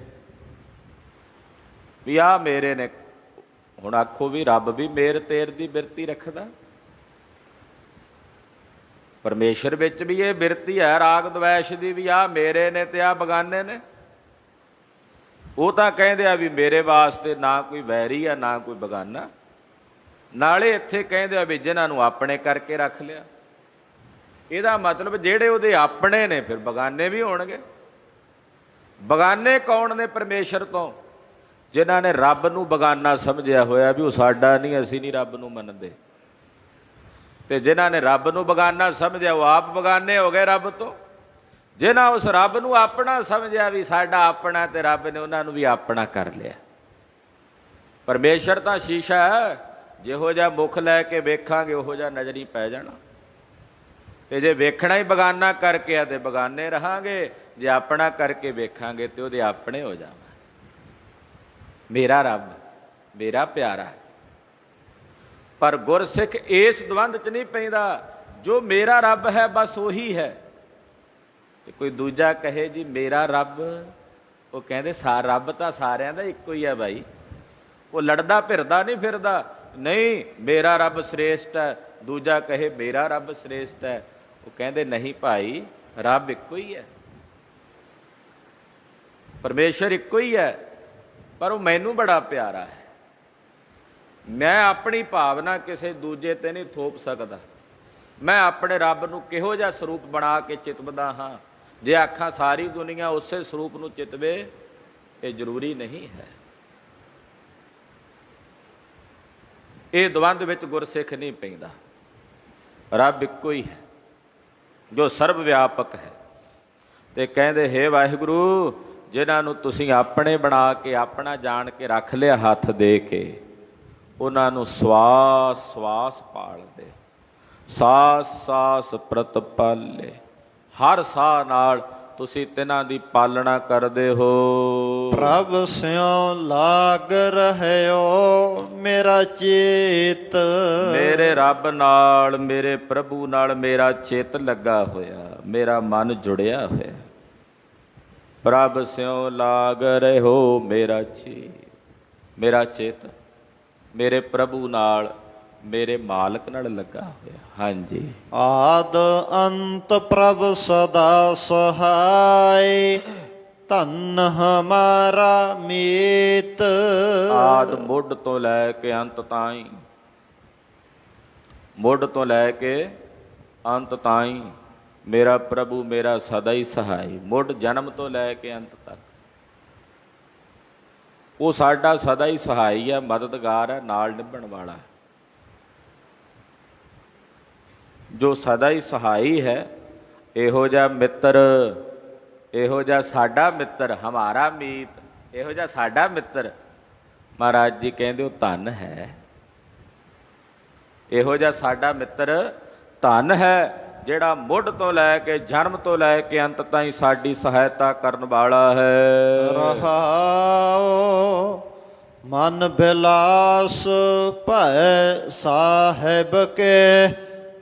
ਵੀ ਆਹ ਮੇਰੇ ਨੇ। ਹੁਣ ਆਖੋ ਵੀ ਰੱਬ ਵੀ ਮੇਰ ਤੇਰ ਦੀ ਬਿਰਤੀ ਰੱਖਦਾ। ਪਰਮੇਸ਼ਰ ਵਿੱਚ ਵੀ ਇਹ ਬਿਰਤੀ ਹੈ ਰਾਗ ਦਵੈਸ਼ ਦੀ, ਵੀ ਆਹ ਮੇਰੇ ਨੇ ਤੇ ਆਹ ਬਗਾਨੇ ਨੇ। ਉਹ ਤਾਂ ਕਹਿੰਦੇ ਆ ਵੀ ਮੇਰੇ ਵਾਸਤੇ ਨਾ ਕੋਈ ਵੈਰੀ ਆ ਨਾ ਕੋਈ ਬਗਾਨਾ। ਨਾਲੇ ਇੱਥੇ ਕਹਿੰਦੇ ਆ ਵੀ ਜਿਨ੍ਹਾਂ ਨੂੰ ਆਪਣੇ ਕਰਕੇ ਰੱਖ ਲਿਆ। ਇਹਦਾ ਮਤਲਬ ਜਿਹੜੇ ਉਹਦੇ ਆਪਣੇ ਨੇ ਫਿਰ ਬਗਾਨੇ ਵੀ ਹੋਣਗੇ। ਬਗਾਨੇ ਕੌਣ ਨੇ ਪਰਮੇਸ਼ਰ ਤੋਂ? ਜਿਨ੍ਹਾਂ ਨੇ ਰੱਬ ਨੂੰ ਬਗਾਨਾ ਸਮਝਿਆ ਹੋਇਆ ਵੀ ਉਹ ਸਾਡਾ ਨਹੀਂ, ਅਸੀਂ ਨਹੀਂ ਰੱਬ ਨੂੰ ਮੰਨਦੇ। ਤੇ ਜਿਨ੍ਹਾਂ ਨੇ ਰੱਬ ਨੂੰ ਬਗਾਨਾ ਸਮਝਿਆ ਉਹ ਆਪ ਬਗਾਨੇ ਹੋ ਗਏ ਰੱਬ ਤੋਂ। ਜਿਨ੍ਹਾਂ ਉਸ ਰੱਬ ਨੂੰ ਆਪਣਾ ਸਮਝਿਆ ਵੀ ਸਾਡਾ ਆਪਣਾ, ਤੇ ਰੱਬ ਨੇ ਉਹਨਾਂ ਨੂੰ ਵੀ ਆਪਣਾ ਕਰ ਲਿਆ। ਪਰਮੇਸ਼ਰ ਤਾਂ ਸ਼ੀਸ਼ਾ ਹੈ, ਜਿਹੋ ਜਿਹਾ ਮੁੱਖ ਲੈ ਕੇ ਵੇਖਾਂਗੇ ਉਹੋ ਜਿਹਾ ਨਜ਼ਰੀ ਪੈ ਜਾਣਾ। ਤੇ ਜੇ ਵੇਖਣਾ ਹੀ ਬਗਾਨਾ ਕਰਕੇ ਆ ਤੇ ਬਗਾਨੇ ਰਹਾਂਗੇ, ਜੇ ਆਪਣਾ ਕਰਕੇ ਵੇਖਾਂਗੇ ਤੇ ਉਹਦੇ ਆਪਣੇ ਹੋ ਜਾਵਾਂਗੇ। ਮੇਰਾ ਰੱਬ ਮੇਰਾ ਪਿਆਰਾ। ਪਰ ਗੁਰਸਿੱਖ ਇਸ ਦਵੰਦ 'ਚ ਨਹੀਂ ਪੈਂਦਾ। ਜੋ ਮੇਰਾ ਰੱਬ ਹੈ ਬਸ ਉਹੀ ਹੈ। ਤੇ ਕੋਈ ਦੂਜਾ ਕਹੇ ਜੀ ਮੇਰਾ ਰੱਬ, ਉਹ ਕਹਿੰਦੇ ਰੱਬ ਤਾਂ ਸਾਰਿਆਂ ਦਾ ਇੱਕੋ ਹੀ ਹੈ ਭਾਈ। ਉਹ ਲੜਦਾ ਫਿਰਦਾ ਨਹੀਂ ਫਿਰਦਾ। ਨਹੀਂ, ਮੇਰਾ ਰੱਬ ਸ੍ਰੇਸ਼ਟ ਹੈ। ਦੂਜਾ ਕਹੇ ਮੇਰਾ ਰੱਬ ਸ੍ਰੇਸ਼ਟ ਹੈ, ਉਹ ਕਹਿੰਦੇ ਨਹੀਂ ਭਾਈ, ਰੱਬ ਇੱਕੋ ਹੀ ਹੈ, ਪਰਮੇਸ਼ਰ ਇੱਕੋ ਹੀ ਹੈ। ਪਰ ਉਹ ਮੈਨੂੰ ਬੜਾ ਪਿਆਰਾ ਹੈ। ਮੈਂ ਆਪਣੀ ਭਾਵਨਾ ਕਿਸੇ ਦੂਜੇ ਤੇ ਨਹੀਂ ਥੋਪ ਸਕਦਾ। ਮੈਂ ਆਪਣੇ ਰੱਬ ਨੂੰ ਕਿਹੋ ਜਿਹਾ ਸਰੂਪ ਬਣਾ ਕੇ ਚਿਤਵਦਾ ਹਾਂ। ਜੇ ਆਖਾਂ ਸਾਰੀ ਦੁਨੀਆ ਉਸੇ ਸਰੂਪ ਨੂੰ ਚਿਤਵੇ, ਇਹ ਜ਼ਰੂਰੀ ਨਹੀਂ ਹੈ। ਇਹ ਦਵੰਦ ਵਿੱਚ ਗੁਰਸਿੱਖ ਨਹੀਂ ਪੈਂਦਾ। ਰੱਬ ਇੱਕੋ ਹੀ ਹੈ ਜੋ ਸਰਬ ਵਿਆਪਕ ਹੈ। ਤੇ ਕਹਿੰਦੇ ਹੇ ਵਾਹਿਗੁਰੂ, ਜਿਨ੍ਹਾਂ ਨੂੰ ਤੁਸੀਂ ਆਪਣੇ ਬਣਾ ਕੇ ਆਪਣਾ ਜਾਣ ਕੇ ਰੱਖ ਲਿਆ ਹੱਥ ਦੇ ਕੇ, ਉਹਨਾਂ ਨੂੰ ਸਵਾਸ ਸਵਾਸ ਪਾਲਦੇ, ਸਾਸ ਸਾਸ ਪ੍ਰਤਪਾਲੇ। ਹਰ ਸਾਹ ਨਾਲ ਤੁਸੀਂ ਤਿਨਾਂ ਦੀ ਪਾਲਣਾ ਕਰਦੇ ਹੋ। ਪ੍ਰਭ ਸਿਉ ਲਾਗ ਰਹਿਓ ਮੇਰਾ ਚੇਤ। ਮੇਰੇ ਰੱਬ ਨਾਲ, ਮੇਰੇ ਪ੍ਰਭੂ ਨਾਲ ਮੇਰਾ ਚਿੱਤ ਲੱਗਾ ਹੋਇਆ, ਮੇਰਾ ਮਨ ਜੁੜਿਆ ਹੋਇਆ। ਪ੍ਰਭ ਸਿਉ ਲਾਗ ਰਹਿਓ ਮੇਰਾ ਚੇਤ। ਮੇਰਾ ਚਿੱਤ ਮੇਰੇ ਪ੍ਰਭੂ ਨਾਲ, ਮੇਰੇ ਮਾਲਕ ਨਾਲ ਲੱਗਾ ਹੋਇਆ। ਹਾਂਜੀ, ਆਦ ਅੰਤ ਪ੍ਰਭ ਸਦਾ ਸਹਾਈ, ਧਨ ਹਮਾਰਾ ਮੀਤ। ਆਦ ਮੁੱਢ ਤੋਂ ਲੈ ਕੇ ਅੰਤ ਤਾਈਂ, ਮੁੱਢ ਤੋਂ ਲੈ ਕੇ ਅੰਤ ਤਾਈਂ ਮੇਰਾ ਪ੍ਰਭੂ ਮੇਰਾ ਸਦਾ ਹੀ ਸਹਾਈ। ਮੁੱਢ ਜਨਮ ਤੋਂ ਲੈ ਕੇ ਅੰਤ ਤੱਕ ਉਹ ਸਾਡਾ ਸਦਾ ਹੀ ਸਹਾਈ ਹੈ, ਮਦਦਗਾਰ ਹੈ, ਨਾਲ ਨਿਭਣ ਵਾਲਾ ਹੈ। ਜੋ ਸਦਾ ਹੀ ਸਹਾਈ ਹੈ, ਇਹੋ ਜਿਹਾ ਮਿੱਤਰ, ਇਹੋ ਜਿਹਾ ਸਾਡਾ ਮਿੱਤਰ, ਹਮਾਰਾ ਮੀਤ, ਇਹੋ ਜਿਹਾ ਸਾਡਾ ਮਿੱਤਰ ਮਹਾਰਾਜ ਜੀ ਕਹਿੰਦੇ ਉਹ ਧਨ ਹੈ। ਇਹੋ ਜਿਹਾ ਸਾਡਾ ਮਿੱਤਰ ਧਨ ਹੈ, ਜਿਹੜਾ ਮੁੱਢ ਤੋਂ ਲੈ ਕੇ, ਜਨਮ ਤੋਂ ਲੈ ਕੇ ਅੰਤ ਤਾਈਂ ਸਾਡੀ ਸਹਾਇਤਾ ਕਰਨ ਵਾਲਾ ਹੈ। ਰਹਾਓ ਮਨ ਬਿਲਾਸ ਭੈ ਸਾਹਿਬ ਕੇ,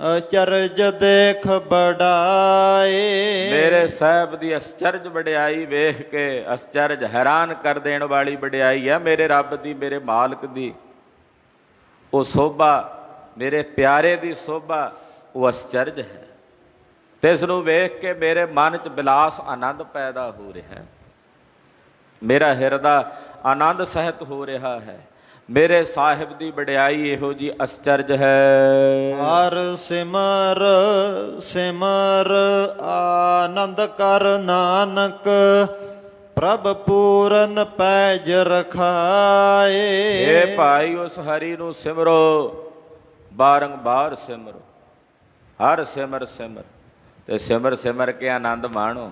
ਅਚਰਜ ਦੇਖ ਬੜਾਏ। ਮੇਰੇ ਸਾਹਿਬ ਦੀ ਅਸਚਰਜ ਵਡਿਆਈ ਵੇਖ ਕੇ, ਅਸਚਰਜ ਹੈਰਾਨ ਕਰ ਦੇਣ ਵਾਲੀ ਵਡਿਆਈ ਹੈ ਮੇਰੇ ਰੱਬ ਦੀ, ਮੇਰੇ ਮਾਲਕ ਦੀ। ਉਹ ਸੋਭਾ ਮੇਰੇ ਪਿਆਰੇ ਦੀ ਸੋਭਾ ਉਹ ਅਸਚਰਜ ਹੈ। ਤਿਸ ਨੂੰ ਵੇਖ ਕੇ ਮੇਰੇ ਮਨ 'ਚ ਬਿਲਾਸ ਆਨੰਦ ਪੈਦਾ ਹੋ ਰਿਹਾ ਹੈ। ਮੇਰਾ ਹਿਰਦਾ ਆਨੰਦ ਸਹਿਤ ਹੋ ਰਿਹਾ ਹੈ। ਮੇਰੇ ਸਾਹਿਬ ਦੀ ਵਡਿਆਈ ਇਹੋ ਜੀ ਅਸਚਰਜ ਹੈ। ਹਰ ਸਿਮਰ ਸਿਮਰ ਆਨੰਦ ਕਰ ਨਾਨਕ, ਪ੍ਰਭ ਪੂਰਨ ਪੈਜ ਰਖਾਏ। ਏ ਭਾਈ ਉਸ ਹਰੀ ਨੂੰ ਸਿਮਰੋ, ਬਾਰੰਬਾਰ ਸਿਮਰੋ, ਹਰ ਸਿਮਰ ਸਿਮਰ ਤੇ ਸਿਮਰ ਸਿਮਰ ਕੇ ਆਨੰਦ ਮਾਣੋ।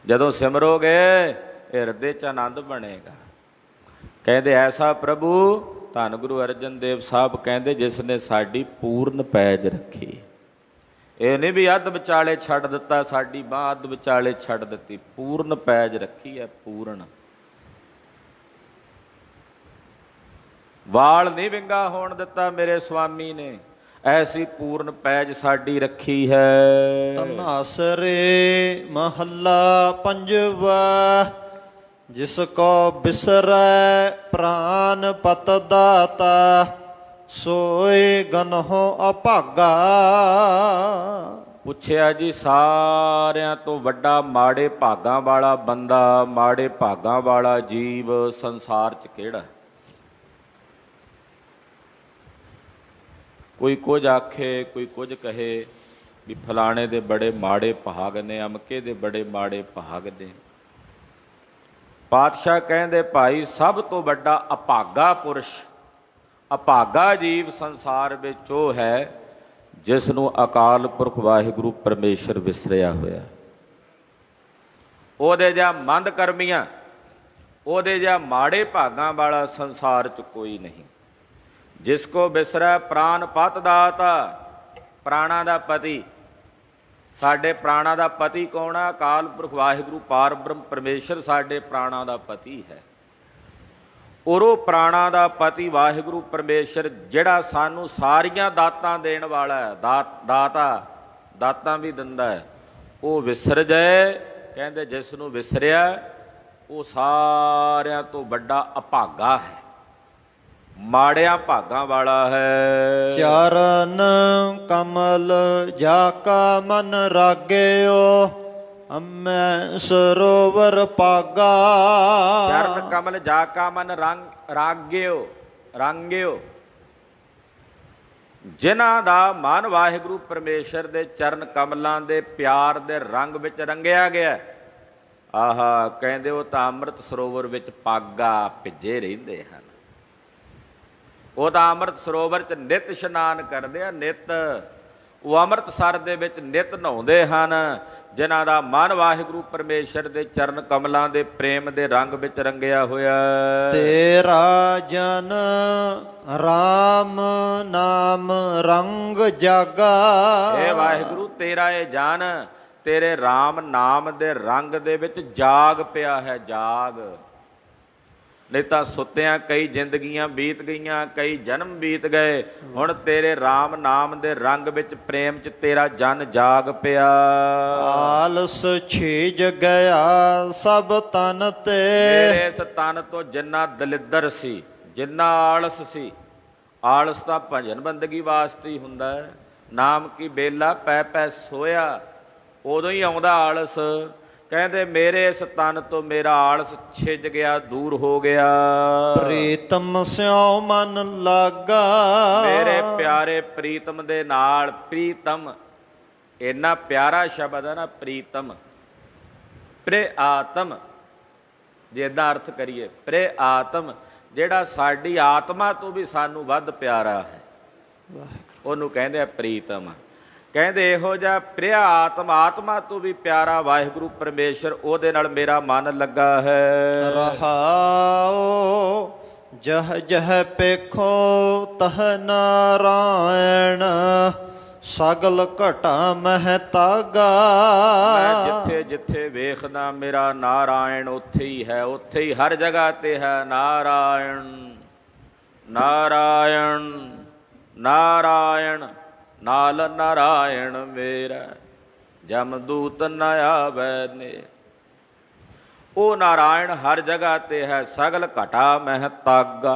ਜਦੋਂ ਸਿਮਰੋਗੇ ਹਿਰਦੇ 'ਚ ਆਨੰਦ ਬਣੇਗਾ। ਕਹਿੰਦੇ ਐਸਾ ਪ੍ਰਭੂ, ਧੰਨ ਗੁਰੂ ਅਰਜਨ ਦੇਵ ਸਾਹਿਬ ਕਹਿੰਦੇ, ਜਿਸ ਨੇ ਸਾਡੀ ਪੂਰਨ ਪੈਜ ਰੱਖੀ। ਇਹ ਨਹੀਂ ਵੀ ਅੱਧ ਵਿਚਾਲੇ ਛੱਡ ਦਿੱਤਾ, ਸਾਡੀ ਬਾਂਹ ਅੱਧ ਵਿਚਾਲੇ ਛੱਡ ਦਿੱਤੀ, ਪੂਰਨ ਪੈਜ ਰੱਖੀ ਹੈ, ਪੂਰਨ। ਵਾਲ ਨਹੀਂ ਵਿੰਗਾ ਹੋਣ ਦਿੱਤਾ ਮੇਰੇ ਸੁਆਮੀ ਨੇ, ਐਸੀ ਪੂਰਨ ਪੈਜ ਸਾਡੀ ਰੱਖੀ ਹੈ। ਧਨਾਸਰੇ ਮਹੱਲਾ ਪੰਜਵਾ, ਜਿਸ ਕੋ ਬਿਸਰੈ ਪ੍ਰਾਨ ਪਤ ਦਾਤਾ, ਸੋਏ ਗਨਹੁ ਅਭਾਗਾ। ਪੁੱਛਿਆ ਜੀ ਸਾਰਿਆਂ ਤੋਂ ਵੱਡਾ ਮਾੜੇ ਭਾਗਾਂ ਵਾਲਾ ਬੰਦਾ, ਮਾੜੇ ਭਾਗਾਂ ਵਾਲਾ ਜੀਵ ਸੰਸਾਰ 'ਚ ਕਿਹੜਾ? ਕੋਈ ਕੁਝ ਆਖੇ, ਕੋਈ ਕੁਝ ਕਹੇ ਵੀ ਫਲਾਣੇ ਦੇ ਬੜੇ ਮਾੜੇ ਭਾਗ ਨੇ, ਅਮਕੇ ਦੇ ਬੜੇ ਮਾੜੇ ਭਾਗ ਨੇ। ਪਾਤਸ਼ਾਹ ਕਹਿੰਦੇ ਭਾਈ ਸਭ ਤੋਂ ਵੱਡਾ ਅਭਾਗਾ ਪੁਰਸ਼, ਅਭਾਗਾ ਜੀਵ ਸੰਸਾਰ ਵਿੱਚ ਉਹ ਹੈ ਜਿਸ ਨੂੰ ਅਕਾਲ ਪੁਰਖ ਵਾਹਿਗੁਰੂ ਪਰਮੇਸ਼ਰ ਵਿਸਰਿਆ ਹੋਇਆ। ਉਹਦੇ ਜਿਹਾ ਮੰਦ ਕਰਮੀਆਂ, ਉਹਦੇ ਜਿਹਾ ਮਾੜੇ ਭਾਗਾਂ ਵਾਲਾ ਸੰਸਾਰ 'ਚ ਕੋਈ ਨਹੀਂ। ਜਿਸ ਕੋ ਬਿਸਰੈ ਪ੍ਰਾਨ ਪਤ ਦਾਤਾ, ਪ੍ਰਾਣਾ ਦਾ ਪਤੀ, ਸਾਡੇ ਪ੍ਰਾਣਾ ਦਾ ਪਤੀ ਕੌਣ ਹੈ? ਅਕਾਲ ਪੁਰਖ ਵਾਹਿਗੁਰੂ ਪਾਰ ਬ੍ਰਹਮ ਪਰਮੇਸ਼ਰ ਸਾਡੇ ਪ੍ਰਾਣਾ ਦਾ ਪਤੀ ਹੈ। ਉਹ ਪ੍ਰਾਣਾ ਦਾ ਪਤੀ ਵਾਹਿਗੁਰੂ ਪਰਮੇਸ਼ਰ ਜਿਹੜਾ ਸਾਨੂੰ ਸਾਰੀਆਂ ਦਾਤਾਂ ਦੇਣ ਵਾਲਾ ਹੈ, ਦਾਤਾਂ ਵੀ ਦਿੰਦਾ ਹੈ, ਉਹ ਵਿਸਰ ਜਾਏ। ਕਹਿੰਦੇ ਜਿਸ ਨੂੰ ਵਿਸਰਿਆ ਉਹ ਸਾਰਿਆਂ ਤੋਂ ਵੱਡਾ ਅਭਾਗਾ ਹੈ, ਮਾੜਿਆਂ ਭਾਗਾਂ ਵਾਲਾ ਹੈ। ਚਰਨ ਕਮਲ ਜਾ ਕਾ ਮਨ ਰਾਗਿਓ, ਅੰਮੈ ਸਰੋਵਰ ਪਾਗਾ। ਚਰਨ ਕਮਲ ਜਾ ਕਾ ਮਨ ਰਾਂਗਿਓ, ਜਿਨ੍ਹਾਂ ਦਾ ਮਨ ਵਾਹਿਗੁਰੂ ਪਰਮੇਸ਼ਰ ਦੇ ਚਰਨ ਕਮਲਾਂ ਦੇ ਪਿਆਰ ਦੇ ਰੰਗ ਵਿੱਚ ਰੰਗਿਆ ਗਿਆ, ਆਹਾ ਕਹਿੰਦੇ ਉਹ ਤਾਂ ਅੰਮ੍ਰਿਤ ਸਰੋਵਰ ਵਿੱਚ ਪਾਗਾ ਭਿੱਜੇ ਰਹਿੰਦੇ ਹਨ। ਉਹ ਤਾਂ ਅੰਮ੍ਰਿਤ ਸਰੋਵਰ 'ਚ ਨਿੱਤ ਇਸ਼ਨਾਨ ਕਰਦੇ ਆ, ਨਿੱਤ। ਉਹ ਅੰਮ੍ਰਿਤਸਰ ਦੇ ਵਿੱਚ ਨਿੱਤ ਨਹਾਉਂਦੇ ਹਨ, ਜਿਨ੍ਹਾਂ ਦਾ ਮਨ ਵਾਹਿਗੁਰੂ ਪਰਮੇਸ਼ਰ ਦੇ ਚਰਨ ਕਮਲਾਂ ਦੇ ਪ੍ਰੇਮ ਦੇ ਰੰਗ ਵਿੱਚ ਰੰਗਿਆ ਹੋਇਆ। ਤੇਰਾ ਜਨ ਰਾਮ ਨਾਮ ਰੰਗ ਜਾਗਾ। ਇਹ ਵਾਹਿਗੁਰੂ ਤੇਰਾ ਇਹ ਜਨ ਤੇਰੇ ਰਾਮ ਨਾਮ ਦੇ ਰੰਗ ਦੇ ਵਿੱਚ ਜਾਗ ਪਿਆ ਹੈ, ਜਾਗ। ਨਹੀਂ ਤਾਂ ਸੁੱਤਿਆਂ ਕਈ ਜ਼ਿੰਦਗੀਆਂ ਬੀਤ ਗਈਆਂ, ਕਈ ਜਨਮ ਬੀਤ ਗਏ, ਹੁਣ ਤੇਰੇ ਰਾਮ ਨਾਮ ਦੇ ਰੰਗ ਵਿੱਚ ਪ੍ਰੇਮ 'ਚ ਤੇਰਾ ਜਨ ਜਾਗ ਪਿਆ। ਆਲਸ ਛੀਜ ਗਿਆ ਸਭ ਤਨ ਤੇ, ਮੇਰੇ ਇਸ ਤਨ ਤੋਂ ਜਿੰਨਾ ਦਲਿੱਦਰ ਸੀ, ਜਿੰਨਾ ਆਲਸ ਸੀ, ਆਲਸ ਤਾਂ ਭਜਨ ਬੰਦਗੀ ਵਾਸਤੇ ਹੀ ਹੁੰਦਾ ਹੈ। ਨਾਮ ਕੀ ਬੇਲਾ ਪੈ ਪੈ ਸੋਇਆ, ਉਦੋਂ ਹੀ ਆਉਂਦਾ ਆਲਸ। ਕਹਿੰਦੇ ਮੇਰੇ ਇਸ ਤਨ ਤੋਂ ਮੇਰਾ ਆਲਸ ਛਿੱਜ ਗਿਆ, ਦੂਰ ਹੋ ਗਿਆ। ਪ੍ਰੀਤਮ ਸਿਉ ਮਨ ਲਾਗਾ। ਮੇਰੇ ਪਿਆਰੇ ਪ੍ਰੀਤਮ ਦੇ ਨਾਲ, ਪ੍ਰੀਤਮ ਇੰਨਾ ਪਿਆਰਾ ਸ਼ਬਦ ਹੈ ਨਾ, ਪ੍ਰੀਤਮ, ਪ੍ਰੇ ਆਤਮ, ਜੇ ਇਹਦਾ ਅਰਥ ਕਰੀਏ, ਪ੍ਰੇ ਆਤਮ, ਜਿਹੜਾ ਸਾਡੀ ਆਤਮਾ ਤੋਂ ਵੀ ਸਾਨੂੰ ਵੱਧ ਪਿਆਰਾ ਹੈ, ਉਹਨੂੰ ਕਹਿੰਦੇ ਆ ਪ੍ਰੀਤਮ। ਕਹਿੰਦੇ ਇਹੋ ਜਿਹਾ ਪ੍ਰਿਆ ਆਤਮਾ ਤੋਂ ਵੀ ਪਿਆਰਾ ਵਾਹਿਗੁਰੂ ਪਰਮੇਸ਼ਰ, ਉਹਦੇ ਨਾਲ ਮੇਰਾ ਮਨ ਲੱਗਾ ਹੈ। ਰਹਾਓ ਜਹ ਜਹ ਪੇਖੋ ਤਹ ਨਾਰਾਇਣ, ਸਗਲ ਘਟਾ ਮਹਿ ਤਾਗਾ। ਮੈਂ ਜਿੱਥੇ ਜਿੱਥੇ ਵੇਖਦਾ ਮੇਰਾ ਨਾਰਾਇਣ ਉੱਥੇ ਹੀ ਹੈ, ਉੱਥੇ ਹੀ ਹਰ ਜਗ੍ਹਾ ਤੇ ਹੈ ਨਾਰਾਇਣ, ਨਾਰਾਇਣ, ਨਾਰਾਇਣ। ਨਾਲ ਨਾਰਾਇਣ ਮੇਰਾ ਜਮਦੂਤ ਨ ਆਵੈ ਨੇ। ਉਹ ਨਾਰਾਇਣ ਹਰ ਜਗ੍ਹਾ ਤੇ ਹੈ, ਸਗਲ ਘਟਾ ਮਹਿ ਤਾਗਾ।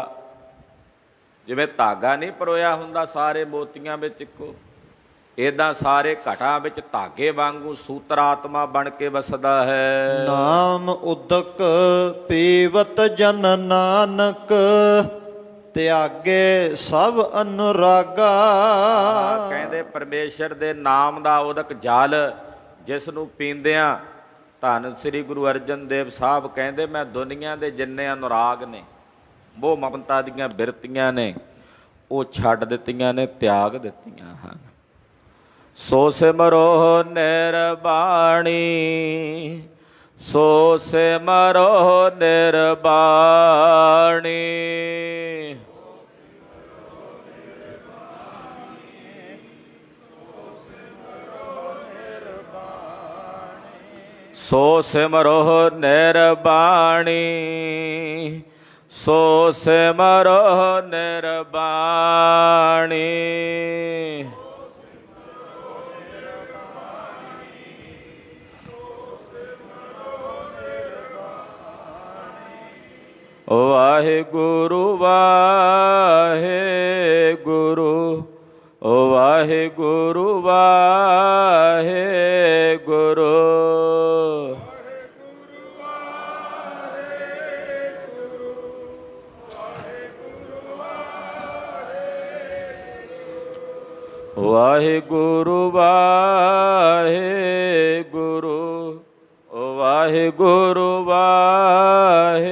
ਜਿਵੇਂ ਧਾਗਾ ਨਹੀਂ ਪਰੋਇਆ ਹੁੰਦਾ ਸਾਰੇ ਮੋਤੀਆਂ ਵਿੱਚ ਇੱਕੋ, ਏਦਾਂ ਸਾਰੇ ਘਟਾਂ ਵਿੱਚ ਧਾਗੇ ਵਾਂਗੂ ਸੂਤਰ ਆਤਮਾ ਬਣ ਕੇ ਵਸਦਾ ਹੈ। ਨਾਮ ਉਦਕ ਪੀਵਤ ਜਨ ਨਾਨਕ, ਤਿਆਗੇ ਸਭ ਅਨੁਰਾਗਾ। ਕਹਿੰਦੇ ਪਰਮੇਸ਼ਰ ਦੇ ਨਾਮ ਦਾ ਉਦਕ ਜਲ ਜਿਸ ਨੂੰ ਪੀਂਦਿਆਂ ਧੰਨ ਸ੍ਰੀ ਗੁਰੂ ਅਰਜਨ ਦੇਵ ਸਾਹਿਬ ਕਹਿੰਦੇ ਮੈਂ ਦੁਨੀਆ ਦੇ ਜਿੰਨੇ ਅਨੁਰਾਗ ਨੇ, ਮੋਹ ਮਮਤਾ ਦੀਆਂ ਬਿਰਤੀਆਂ ਨੇ, ਉਹ ਛੱਡ ਦਿੱਤੀਆਂ ਨੇ, ਤਿਆਗ ਦਿੱਤੀਆਂ ਹਨ। ਸੋ ਸਿਮਰੋ ਨਿਰਬਾਣੀ, ਸੋ ਸਿਮਰੋ ਨਿਰਬਾਣੀ। ਸੋ ਸਿਮਰੋ ਨਿਰਬਾਣੀ, ਸੋ ਸਿਮਰੋ ਨਿਰਬਾਣੀ। ਵਾਹਿਗੁਰੂ ਵਾਹਿਗੁਰੂ, ਵਾਹਿਗੁਰੂ ਵਾਹਿਗੁਰੂ। ਵਾਹਿਗੁਰੂ ਵਾਹਿਗੁਰੂ, ਵਾਹਿਗੁਰੂ ਵਾਹਿਗੁਰੂ।